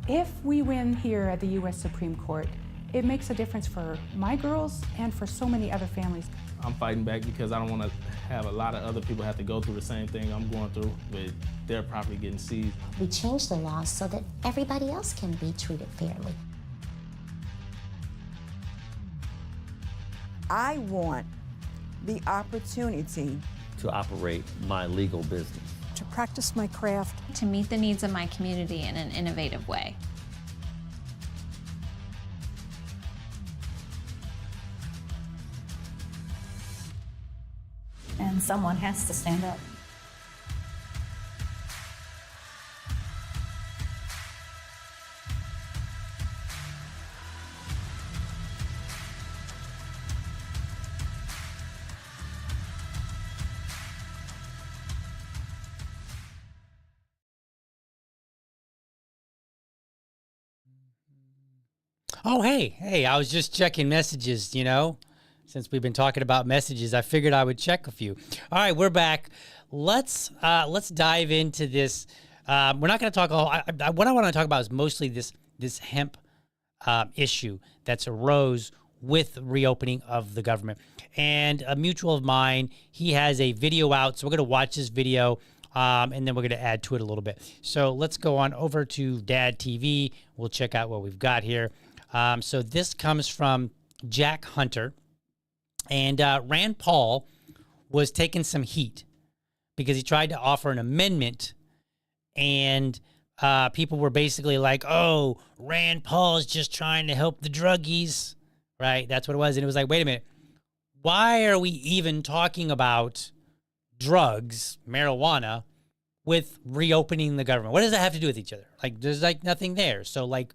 If we win here at the U.S. Supreme Court, it makes a difference for my girls and for so many other families. I'm fighting back because I don't want to have a lot of other people have to go through the same thing I'm going through with their property getting seized. We changed the laws so that everybody else can be treated fairly. I want the opportunity to operate my legal business, to practice my craft, to meet the needs of my community in an innovative way. And someone has to stand up. Oh, hey, I was just checking messages, since we've been talking about messages, I figured I would check a few. All right, we're back. Let's dive into this. We're not going to talk what I want to talk about is mostly this hemp issue that's arose with the reopening of the government. And a mutual of mine, he has a video out, so we're going to watch this video, and then we're going to add to it a little bit. So let's go on over to Dad TV. We'll check out what we've got here. So this comes from Jack Hunter. And Rand Paul was taking some heat because he tried to offer an amendment, and people were basically like, oh, Rand Paul is just trying to help the druggies, right? That's what it was. And it was like, wait a minute. Why are we even talking about drugs, marijuana, with reopening the government? What does that have to do with each other? Like, there's like nothing there. So like,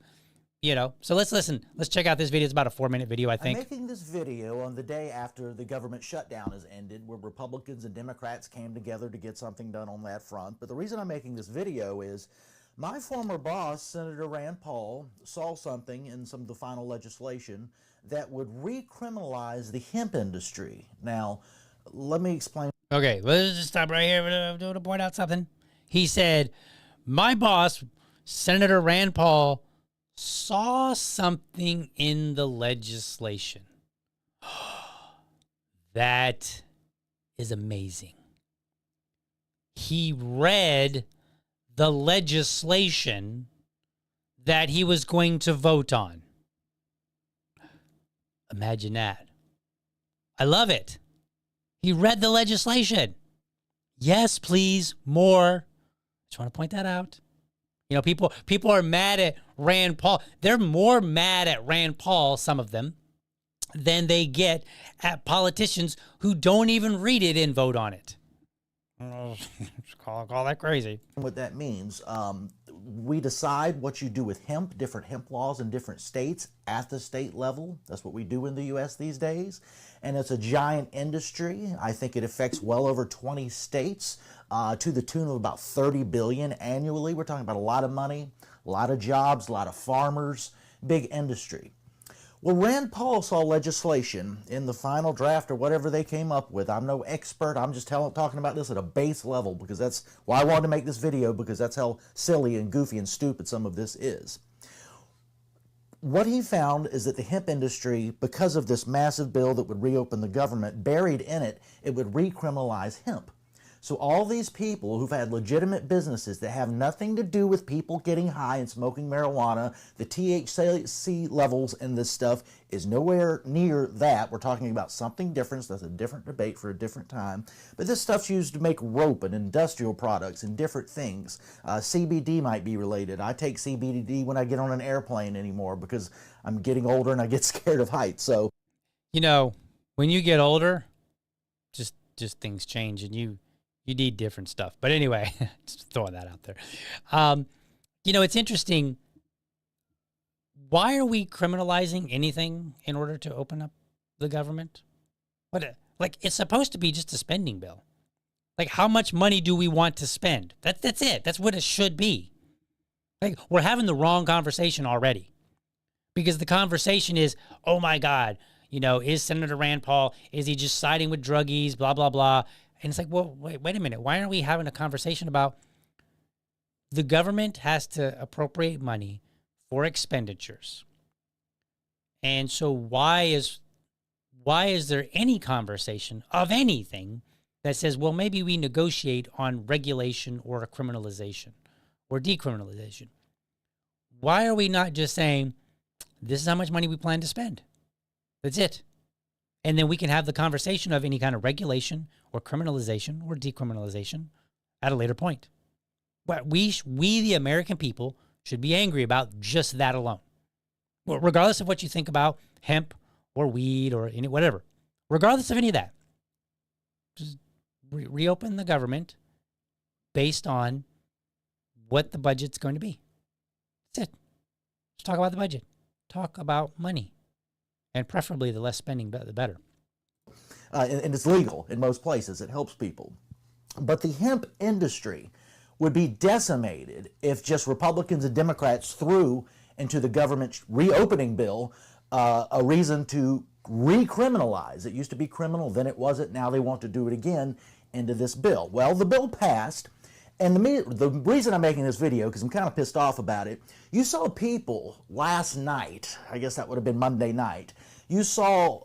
so let's listen. Let's check out this video. It's about a 4-minute video, I think. I'm making this video on the day after the government shutdown has ended, where Republicans and Democrats came together to get something done on that front. But the reason I'm making this video is my former boss, Senator Rand Paul, saw something in some of the final legislation that would recriminalize the hemp industry. Now, let me explain. Okay, let's just stop right here to point out something. He said, my boss, Senator Rand Paul, saw something in the legislation. That is amazing. He read the legislation that he was going to vote on. Imagine that. I love it. He read the legislation. Yes, please, more. Just want to point that out. People are mad at Rand Paul. They're more mad at Rand Paul, some of them, than they get at politicians who don't even read it and vote on it. Call that crazy. What that means, we decide what you do with hemp, different hemp laws in different states at the state level. That's what we do in the U.S. these days. And it's a giant industry. I think it affects well over 20 states to the tune of about $30 billion annually. We're talking about a lot of money, a lot of jobs, a lot of farmers, big industry. Well, Rand Paul saw legislation in the final draft or whatever they came up with. I'm no expert. I'm just talking about this at a base level because that's why I wanted to make this video, because that's how silly and goofy and stupid some of this is. What he found is that the hemp industry, because of this massive bill that would reopen the government, buried in it, it would recriminalize hemp. So all these people who've had legitimate businesses that have nothing to do with people getting high and smoking marijuana, the THC levels in this stuff is nowhere near that. We're talking about something different. So that's a different debate for a different time. But this stuff's used to make rope and industrial products and different things. CBD might be related. I take CBD when I get on an airplane anymore because I'm getting older and I get scared of heights. So, when you get older, just things change and you need different stuff. But anyway, just throwing that out there. It's interesting. Why are we criminalizing anything in order to open up the government? It's supposed to be just a spending bill. Like, how much money do we want to spend? That's it. That's what it should be. Like, we're having the wrong conversation already. Because the conversation is, oh my God, is Senator Rand Paul, is he just siding with druggies, blah, blah, blah. And it's like, well, wait a minute. Why aren't we having a conversation about the government has to appropriate money for expenditures? And so why is there any conversation of anything that says, well, maybe we negotiate on regulation or a criminalization or decriminalization? Why are we not just saying, this is how much money we plan to spend? That's it. And then we can have the conversation of any kind of regulation or criminalization or decriminalization at a later point. But we the American people, should be angry about just that alone. Well, regardless of what you think about hemp or weed or whatever. Regardless of any of that. Just reopen the government based on what the budget's going to be. That's it. Let's talk about the budget. Talk about money. And preferably the less spending, the better. And it's legal in most places. It helps people. But the hemp industry would be decimated if just Republicans and Democrats threw into the government reopening bill a reason to recriminalize. It used to be criminal, then it wasn't. Now they want to do it again into this bill. Well, the bill passed. And the reason I'm making this video, because I'm kind of pissed off about it, you saw people last night, I guess that would have been Monday night, you saw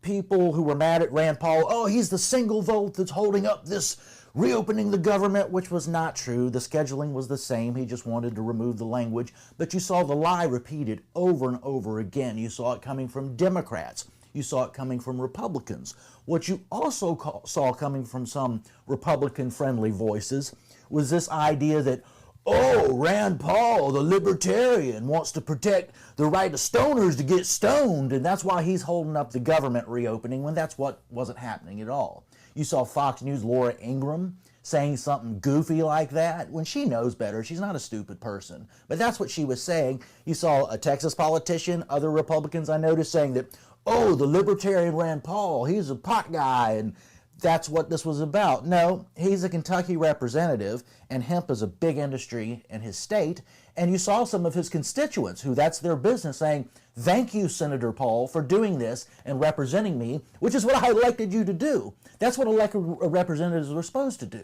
people who were mad at Rand Paul, oh, he's the single vote that's holding up this reopening the government, which was not true. The scheduling was the same. He just wanted to remove the language. But you saw the lie repeated over and over again. You saw it coming from Democrats. You saw it coming from Republicans. What you also saw coming from some Republican-friendly voices was this idea that, oh, Rand Paul, the libertarian, wants to protect the right of stoners to get stoned, and that's why he's holding up the government reopening when that's what wasn't happening at all. You saw Fox News' Laura Ingraham saying something goofy like that when she knows better. She's not a stupid person. But that's what she was saying. You saw a Texas politician, other Republicans I noticed, saying that, oh, the libertarian Rand Paul, he's a pot guy, and that's what this was about. No, he's a Kentucky representative, and hemp is a big industry in his state. And you saw some of his constituents who that's their business saying, thank you, Senator Paul, for doing this and representing me, which is what I elected you to do. That's what elected representatives are supposed to do.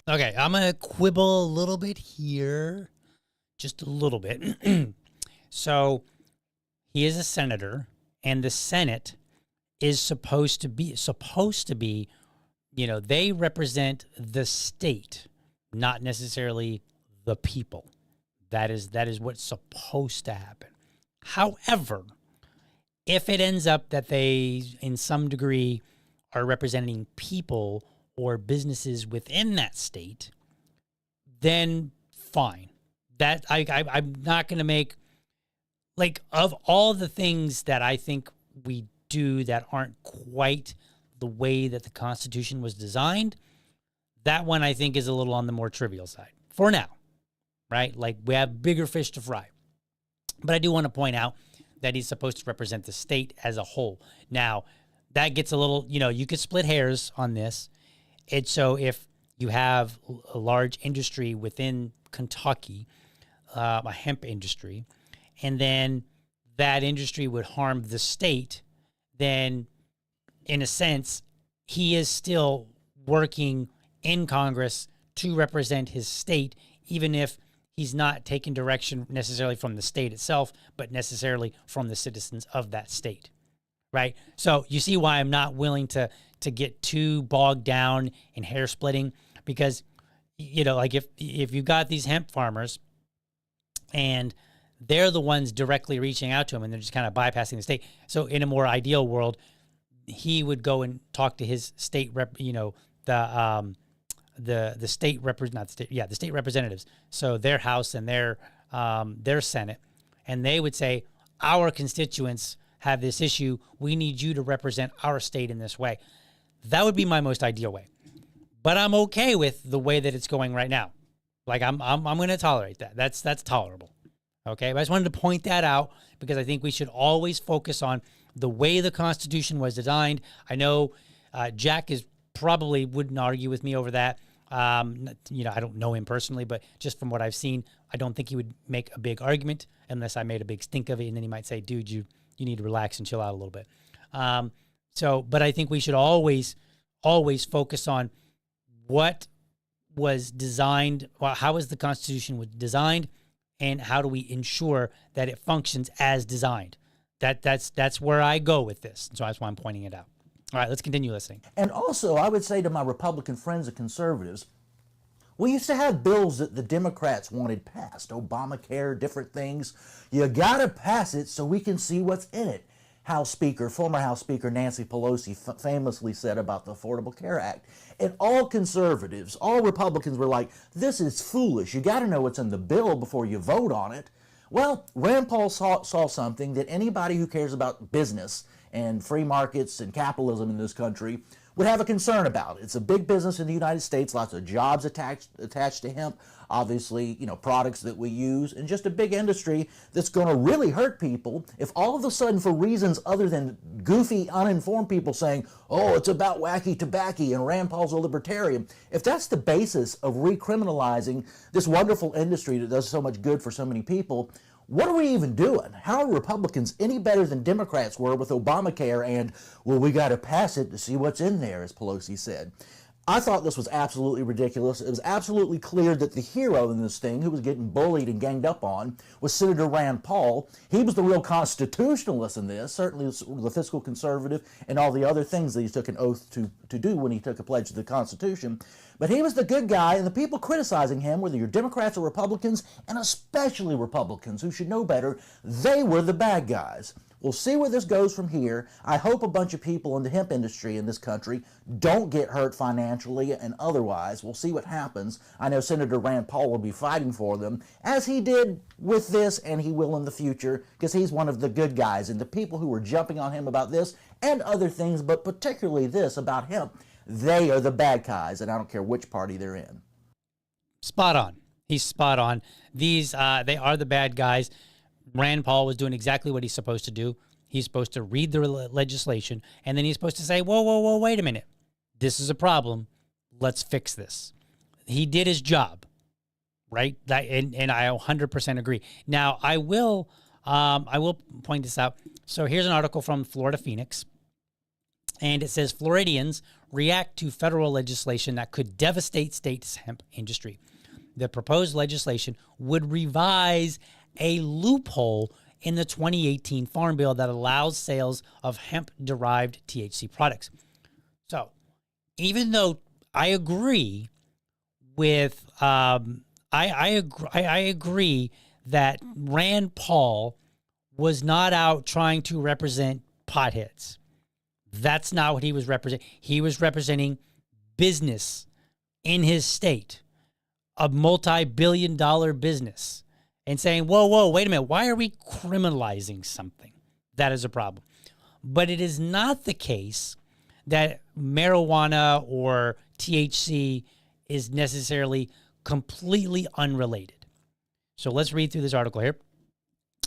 Okay, I'm going to quibble a little bit here, just a little bit. So he is a senator, and the Senate is supposed to be, you know, they represent the state, not necessarily the people. That is what's supposed to happen. However, if it ends up that they, in some degree, are representing people or businesses within that state, then fine. That I'm not going to make, like, of all the things that I think we do that aren't quite the way that the Constitution was designed, that one I think is a little on the more trivial side for now, right? Like, we have bigger fish to fry. But I do want to point out that he's supposed to represent the state as a whole. Now, that gets a little, you know, you could split hairs on this. So if you have a large industry within Kentucky, a hemp industry, and then that industry would harm the state, then in a sense, he is still working in Congress to represent his state, even if he's not taking direction necessarily from the state itself, but necessarily from the citizens of that state, right? So you see why I'm not willing to get too bogged down in hair splitting, because, you know, like if you got these hemp farmers and they're the ones directly reaching out to him and they're just kind of bypassing the state. So in a more ideal world, he would go and talk to his state rep, you know, the state the state representatives. So their House and their Senate, and they would say, our constituents have this issue. We need you to represent our state in this way. That would be my most ideal way. But I'm okay with the way that it's going right now. Like, I'm going to tolerate that. That's tolerable. Okay, but I just wanted to point that out because I think we should always focus on the way the Constitution was designed. I know Jack probably wouldn't argue with me over that. You know, I don't know him personally, but just from what I've seen, I don't think he would make a big argument unless I made a big stink of it, and then he might say, dude, you need to relax and chill out a little bit. But I think we should always focus on what was designed, well, how was the Constitution was designed, and how do we ensure that it functions as designed. That's where I go with this. So that's why I'm pointing it out. All right, let's continue listening. And also, I would say to my Republican friends and conservatives, we used to have bills that the Democrats wanted passed, Obamacare, different things. You got to pass it so we can see what's in it. Former House Speaker Nancy Pelosi famously said about the Affordable Care Act. And all conservatives, all Republicans were like, this is foolish. You got to know what's in the bill before you vote on it. Well, Rand Paul saw something that anybody who cares about business and free markets and capitalism in this country would have a concern about. It's a big business in the United States, lots of jobs attached to hemp, obviously, you know, products that we use, and just a big industry that's going to really hurt people if all of a sudden, for reasons other than goofy, uninformed people saying, oh, it's about wacky tobacco and Rand Paul's a libertarian, if that's the basis of recriminalizing this wonderful industry that does so much good for so many people, what are we even doing? How are Republicans any better than Democrats were with Obamacare and, well, we got to pass it to see what's in there, as Pelosi said? I thought this was absolutely ridiculous. It was absolutely clear that the hero in this thing, who was getting bullied and ganged up on, was Senator Rand Paul. He was the real constitutionalist in this, certainly the fiscal conservative and all the other things that he took an oath to do when he took a pledge to the Constitution. But he was the good guy, and the people criticizing him, whether you're Democrats or Republicans, and especially Republicans who should know better, they were the bad guys. We'll see where this goes from here. I hope a bunch of people in the hemp industry in this country don't get hurt financially and otherwise. We'll see what happens. I know Senator Rand Paul will be fighting for them, as he did with this, and he will in the future, because he's one of the good guys. And the people who were jumping on him about this and other things, but particularly this about hemp, they are the bad guys, and I don't care which party they're in. Spot on. He's spot on. These, they are the bad guys. Rand Paul was doing exactly what he's supposed to do. He's supposed to read the legislation, and then he's supposed to say, whoa, whoa, whoa, wait a minute. This is a problem. Let's fix this. He did his job, right? And I 100% agree. Now, I will point this out. So here's an article from Florida Phoenix, and it says, Floridians react to federal legislation that could devastate state's hemp industry. The proposed legislation would revise a loophole in the 2018 Farm Bill that allows sales of hemp-derived THC products. So, even though I agree with, I agree that Rand Paul was not out trying to represent potheads. That's not what he was representing. He was representing business in his state, a multi-billion-dollar business, and saying, whoa, whoa, wait a minute, why are we criminalizing something? That is a problem. But it is not the case that marijuana or THC is necessarily completely unrelated. So let's read through this article here.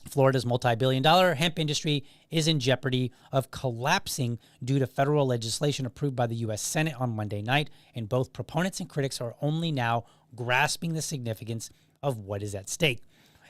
Florida's multi-billion-dollar hemp industry is in jeopardy of collapsing due to federal legislation approved by the U.S. Senate on Monday night, and both proponents and critics are only now grasping the significance of what is at stake.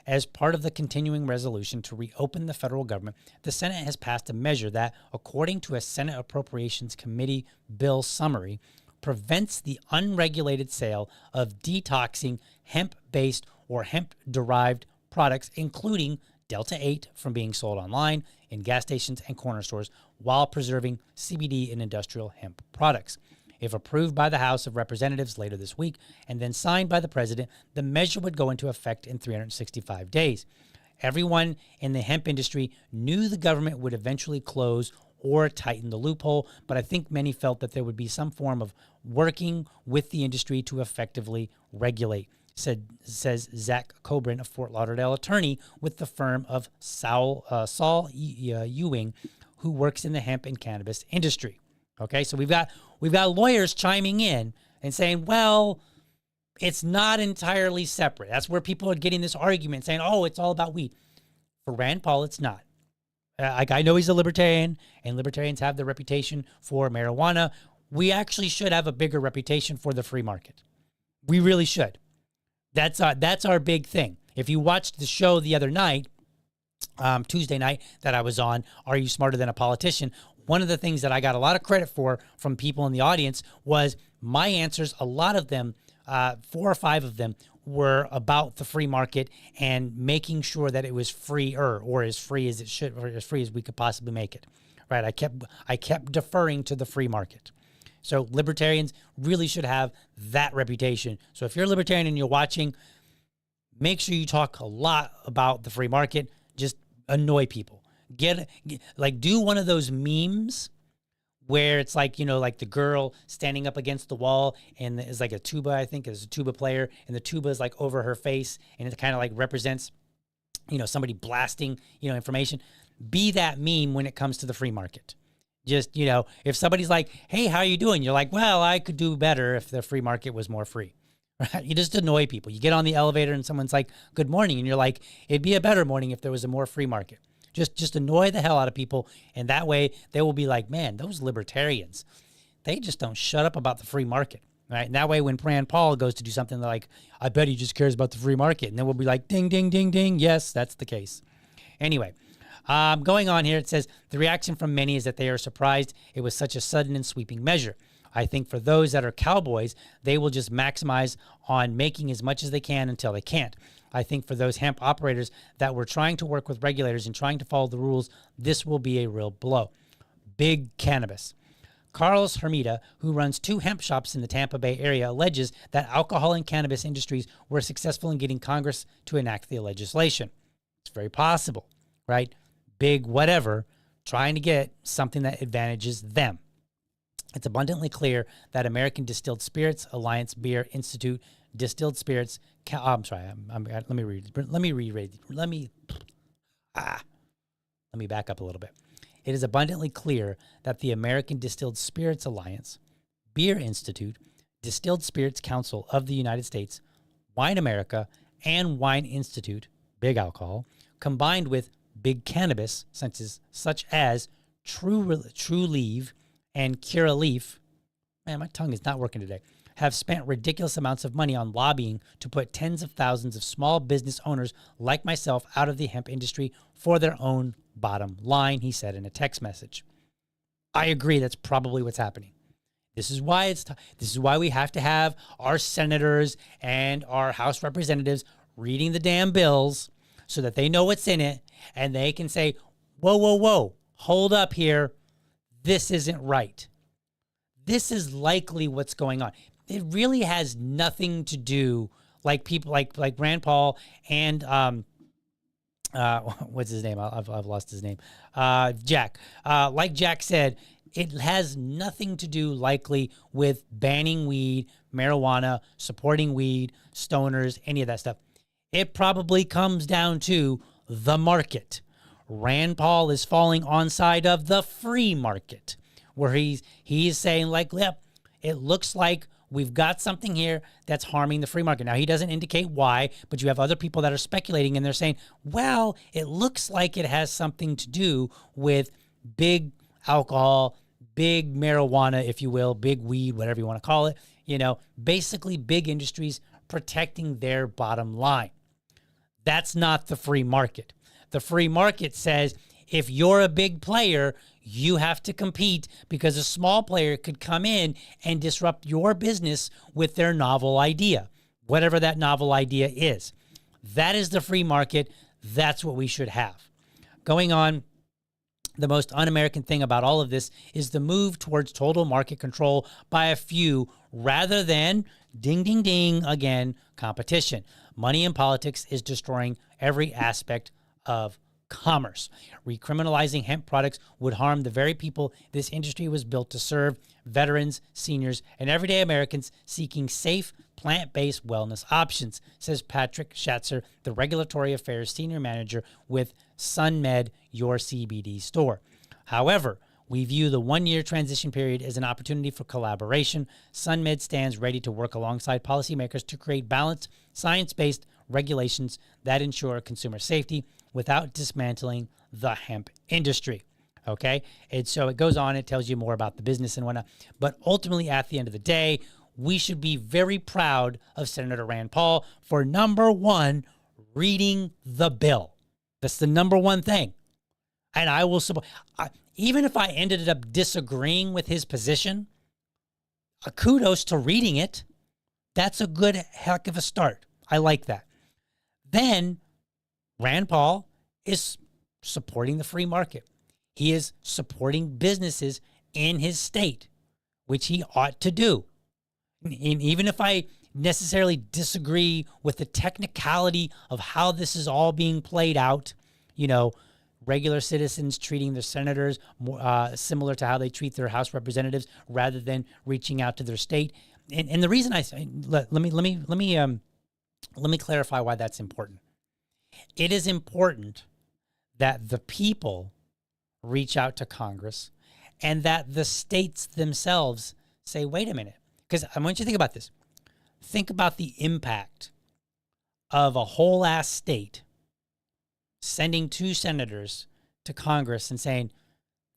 As part of the continuing resolution to reopen the federal government, the Senate has passed a measure that, according to a Senate Appropriations Committee bill summary, prevents the unregulated sale of detoxing hemp-based or hemp-derived products, including Delta-8, from being sold online, in gas stations and corner stores, while preserving CBD and industrial hemp products. If approved by the House of Representatives later this week and then signed by the president, the measure would go into effect in 365 days. Everyone in the hemp industry knew the government would eventually close or tighten the loophole, but I think many felt that there would be some form of working with the industry to effectively regulate, says Zach Coburn, a Fort Lauderdale attorney with the firm of Saul Ewing, who works in the hemp and cannabis industry. Okay, so we've got lawyers chiming in and saying, well, it's not entirely separate. That's where people are getting this argument saying, oh, it's all about weed. For Rand Paul, it's not. I know he's a libertarian, and libertarians have the reputation for marijuana. We actually should have a bigger reputation for the free market. We really should. That's our big thing. If you watched the show the other night, Tuesday night that I was on, Are You Smarter Than a Politician? One of the things that I got a lot of credit for from people in the audience was my answers. A lot of them, 4 or 5 of them, were about the free market and making sure that it was freer or as free as it should, or as free as we could possibly make it. Right? I kept deferring to the free market. So libertarians really should have that reputation. So if you're a libertarian and you're watching, make sure you talk a lot about the free market. Just annoy people. Do one of those memes where it's like, you know, like the girl standing up against the wall and it's like a tuba, I think is a tuba player, and the tuba is like over her face and it kind of like represents, you know, somebody blasting, you know, information. Be that meme when it comes to the free market. Just, you know, if somebody's like, hey, how are you doing? You're like, well, I could do better if the free market was more free. Right? You just annoy people. You get on the elevator and someone's like, good morning. And you're like, it'd be a better morning if there was a more free market. Just annoy the hell out of people. And that way they will be like, man, those libertarians, they just don't shut up about the free market. Right? And that way when Rand Paul goes to do something, they're like, I bet he just cares about the free market. And then we'll be like, ding, ding, ding, ding. Yes, that's the case. Anyway, going on here, it says, the reaction from many is that they are surprised it was such a sudden and sweeping measure. I think for those that are cowboys, they will just maximize on making as much as they can until they can't. I think for those hemp operators that were trying to work with regulators and trying to follow the rules, this will be a real blow. Big cannabis. Carlos Hermida, who runs 2 hemp shops in the Tampa Bay area, alleges that alcohol and cannabis industries were successful in getting Congress to enact the legislation. It's very possible, right? big whatever, trying to get something that advantages them. It's abundantly clear that American Distilled Spirits Alliance Beer Institute Distilled Spirits. I'm sorry. Let me read. Let me back up a little bit. It is abundantly clear that the American Distilled Spirits Alliance, Beer Institute, Distilled Spirits Council of the United States, Wine America, and Wine Institute, Big Alcohol, combined with Big Cannabis, such as True Leave and Curaleaf, man, my tongue is not working today, have spent ridiculous amounts of money on lobbying to put tens of thousands of small business owners like myself out of the hemp industry for their own bottom line, he said in a text message. I agree, that's probably what's happening. This is why this is why we have to have our senators and our House representatives reading the damn bills so that they know what's in it and they can say, whoa, whoa, whoa, hold up here. This isn't right. This is likely what's going on. It really has nothing to do, like people like Rand Paul and what's his name? I've lost his name. Jack. Like Jack said, it has nothing to do likely with banning weed, marijuana, supporting weed, stoners, any of that stuff. It probably comes down to the market. Rand Paul is falling on side of the free market, where he's saying like, yep, it looks like we've got something here that's harming the free market. Now, he doesn't indicate why, but you have other people that are speculating and they're saying, well, it looks like it has something to do with big alcohol, big marijuana, if you will, big weed, whatever you want to call it, basically big industries protecting their bottom line. That's not the free market. The free market says if you're a big player, you have to compete because a small player could come in and disrupt your business with their novel idea, whatever that novel idea is. That is the free market. That's what we should have. Going on, the most un-American thing about all of this is the move towards total market control by a few rather than, ding, ding, ding, again, competition. Money in politics is destroying every aspect of commerce. Recriminalizing hemp products would harm the very people this industry was built to serve, veterans, seniors, and everyday Americans seeking safe, plant-based wellness options, says Patrick Schatzer, the Regulatory Affairs Senior Manager with SunMed, your CBD store. However, we view the one-year transition period as an opportunity for collaboration. SunMed stands ready to work alongside policymakers to create balanced, science-based regulations that ensure consumer safety without dismantling the hemp industry. Okay? And so it goes on, it tells you more about the business and whatnot. But ultimately, at the end of the day, we should be very proud of Senator Rand Paul for, number one, reading the bill. That's the number one thing. And I will support, even if I ended up disagreeing with his position, kudos to reading it. That's a good heck of a start. I like that. Then Rand Paul is supporting the free market. He is supporting businesses in his state, which he ought to do. And even if I necessarily disagree with the technicality of how this is all being played out, regular citizens treating their senators more, similar to how they treat their House representatives rather than reaching out to their state. And the reason I say, let me clarify why that's important. It is important that the people reach out to Congress and that the states themselves say, wait a minute, because I want you to think about this. Think about the impact of a whole ass state sending 2 senators to Congress and saying,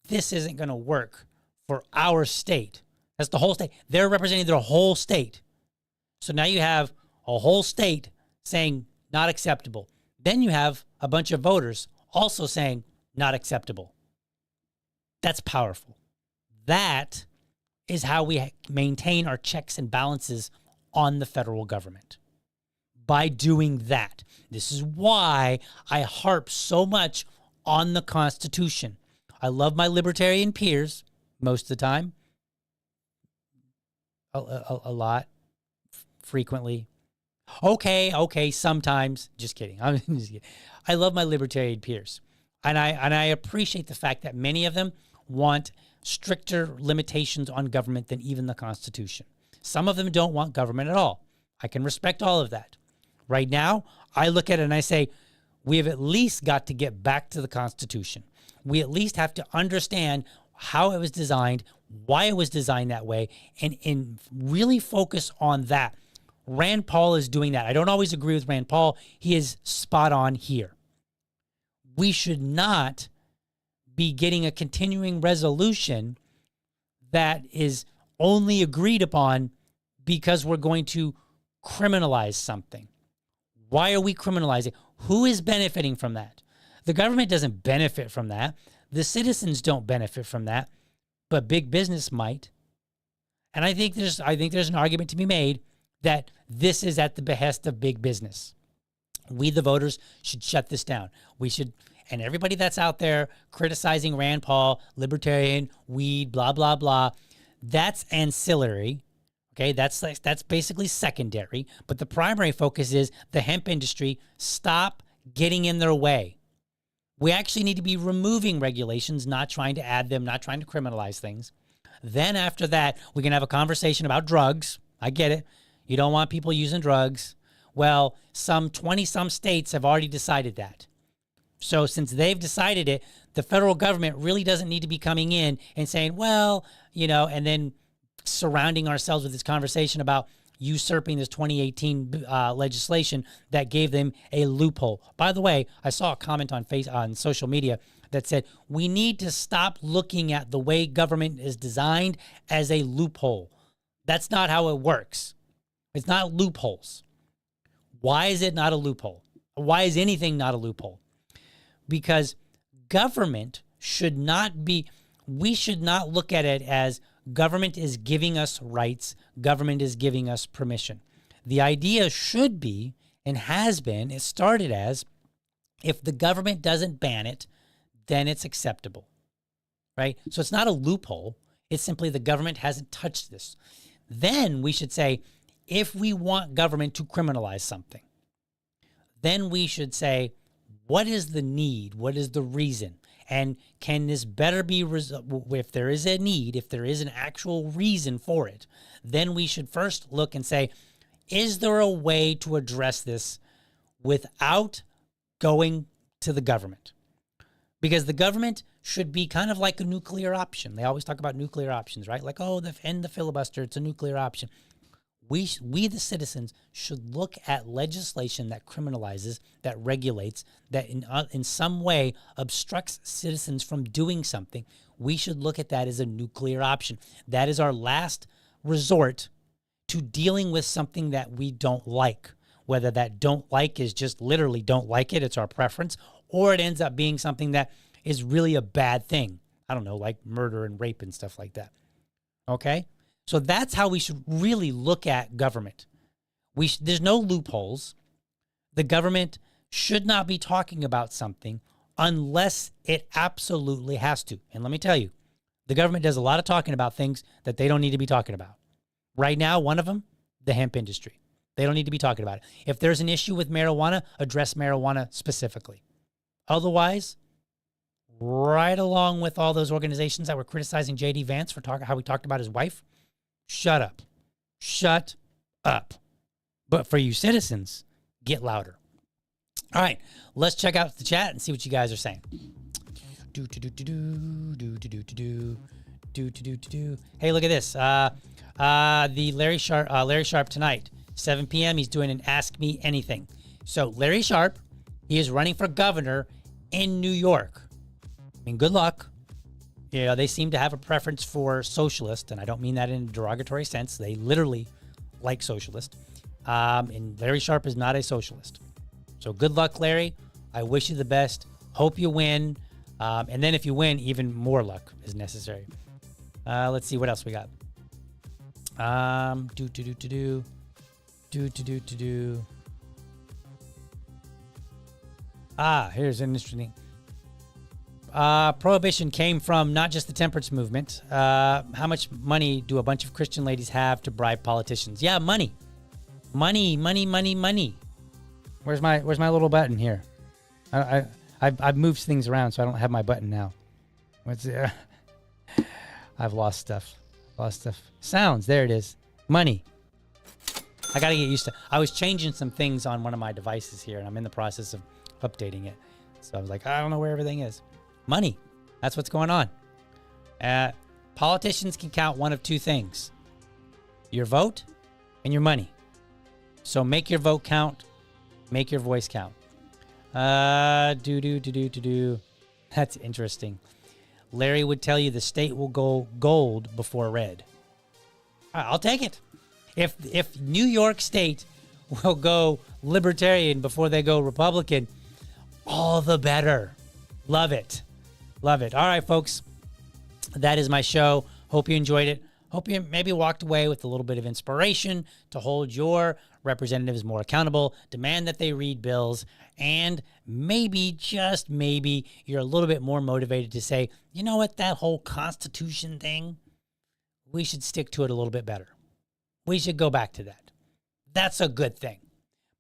this isn't going to work for our state. That's the whole state. They're representing their whole state. So now you have a whole state saying not acceptable. Then you have a bunch of voters also saying not acceptable. That's powerful. That is how we maintain our checks and balances on the federal government. By doing that. This is why I harp so much on the Constitution. I love my libertarian peers most of the time. A lot. Frequently. Okay, sometimes. Just kidding. I'm just kidding. I love my libertarian peers. And I appreciate the fact that many of them want stricter limitations on government than even the Constitution. Some of them don't want government at all. I can respect all of that. Right now, I look at it and I say, we have at least got to get back to the Constitution. We at least have to understand how it was designed, why it was designed that way, and really focus on that. Rand Paul is doing that. I don't always agree with Rand Paul. He is spot on here. We should not be getting a continuing resolution that is only agreed upon because we're going to criminalize something. Why are we criminalizing? Who is benefiting from that? The government doesn't benefit from that. The citizens don't benefit from that, but big business might. And I think there's an argument to be made that this is at the behest of big business. We, the voters, should shut this down. We should, and everybody that's out there criticizing Rand Paul, libertarian, weed, blah, blah, blah, that's ancillary. Okay, that's basically secondary. But the primary focus is the hemp industry. Stop getting in their way. We actually need to be removing regulations, not trying to add them, not trying to criminalize things. Then after that, we can have a conversation about drugs. I get it. You don't want people using drugs. Well, some 20-some states have already decided that. So since they've decided it, the federal government really doesn't need to be coming in and saying, well, and then surrounding ourselves with this conversation about usurping this 2018 legislation that gave them a loophole. By the way, I saw a comment on social media that said, we need to stop looking at the way government is designed as a loophole. That's not how it works. It's not loopholes. Why is it not a loophole? Why is anything not a loophole? Because government should not be, we should not look at it as government is giving us rights, government is giving us permission. The idea should be, and has been, it started as, if the government doesn't ban it, then it's acceptable, right? So it's not a loophole. It's simply the government hasn't touched this. Then we should say, if we want government to criminalize something, then we should say, what is the need? What is the reason? And can this better be, if there is a need, if there is an actual reason for it, then we should first look and say, is there a way to address this without going to the government? Because the government should be kind of like a nuclear option. They always talk about nuclear options, right? Like, end the filibuster, it's a nuclear option. We, the citizens, should look at legislation that criminalizes, that regulates, that in some way obstructs citizens from doing something. We should look at that as a nuclear option. That is our last resort to dealing with something that we don't like. Whether that don't like is just literally don't like it, it's our preference, or it ends up being something that is really a bad thing. I don't know, like murder and rape and stuff like that. Okay? So that's how we should really look at government. There's no loopholes. The government should not be talking about something unless it absolutely has to. And let me tell you, the government does a lot of talking about things that they don't need to be talking about. Right now, one of them, the hemp industry. They don't need to be talking about it. If there's an issue with marijuana, address marijuana specifically. Otherwise, right along with all those organizations that were criticizing J.D. Vance for how he talked about his wife, shut up. Shut up. But for you citizens, get louder. All right, let's check out the chat and see what you guys are saying. Hey, look at this. The Larry Sharp tonight, 7 p.m. He's doing an Ask Me Anything. So Larry Sharp, he is running for governor in New York. I mean, good luck. You know, they seem to have a preference for socialist, and I don't mean that in a derogatory sense. They literally like socialist. And Larry Sharp is not a socialist. So good luck, Larry. I wish you the best. Hope you win. And then if you win, even more luck is necessary. Let's see what else we got. Here's an interesting. Prohibition came from not just the temperance movement. How much money do a bunch of Christian ladies have to bribe politicians? Yeah, money. Money. Where's my little button here? I've moved things around, so I don't have my button now. What's I've lost stuff. Sounds. There it is. Money. I got to get used to. I was changing some things on one of my devices here, and I'm in the process of updating it. So I was like, I don't know where everything is. Money. That's what's going on. Politicians can count one of two things: your vote and your money. So make your vote count. Make your voice count. That's interesting. Larry would tell you the state will go gold before red. I'll take it. If New York State will go libertarian before they go Republican, all the better. Love it. All right, folks. That is my show. Hope you enjoyed it. Hope you maybe walked away with a little bit of inspiration to hold your representatives more accountable, demand that they read bills, and maybe, just maybe, you're a little bit more motivated to say, you know what, that whole Constitution thing, we should stick to it a little bit better. We should go back to that. That's a good thing.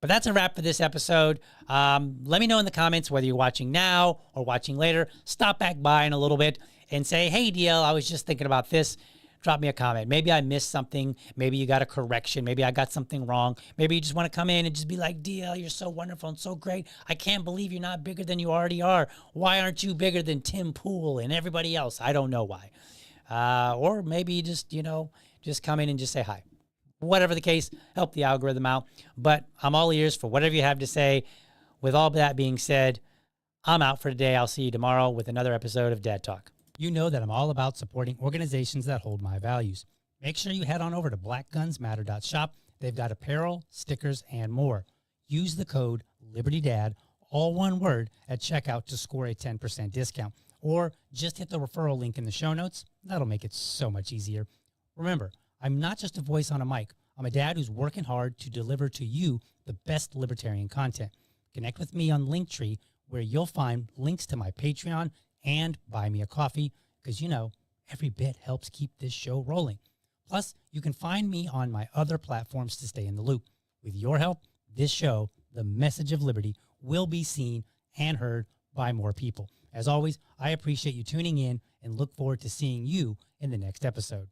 But that's a wrap for this episode. Let me know in the comments whether you're watching now or watching later. Stop back by in a little bit and say, hey, DL, I was just thinking about this. Drop me a comment. Maybe I missed something. Maybe you got a correction. Maybe I got something wrong. Maybe you just want to come in and just be like, DL, you're so wonderful and so great. I can't believe you're not bigger than you already are. Why aren't you bigger than Tim Pool and everybody else? I don't know why. Or maybe you just, just come in and just say hi. Whatever the case, help the algorithm out. But I'm all ears for whatever you have to say. With all that being said, I'm out for today. I'll see you tomorrow with another episode of Dad Talk. You know that I'm all about supporting organizations that hold my values. Make sure you head on over to blackgunsmatter.shop. They've got apparel, stickers, and more. Use the code LibertyDad, all one word, at checkout to score a 10% discount. Or just hit the referral link in the show notes. That'll make it so much easier. Remember, I'm not just a voice on a mic. I'm a dad who's working hard to deliver to you the best libertarian content. Connect with me on Linktree, where you'll find links to my Patreon and buy me a coffee, because every bit helps keep this show rolling. Plus, you can find me on my other platforms to stay in the loop. With your help, this show, The Message of Liberty, will be seen and heard by more people. As always, I appreciate you tuning in and look forward to seeing you in the next episode.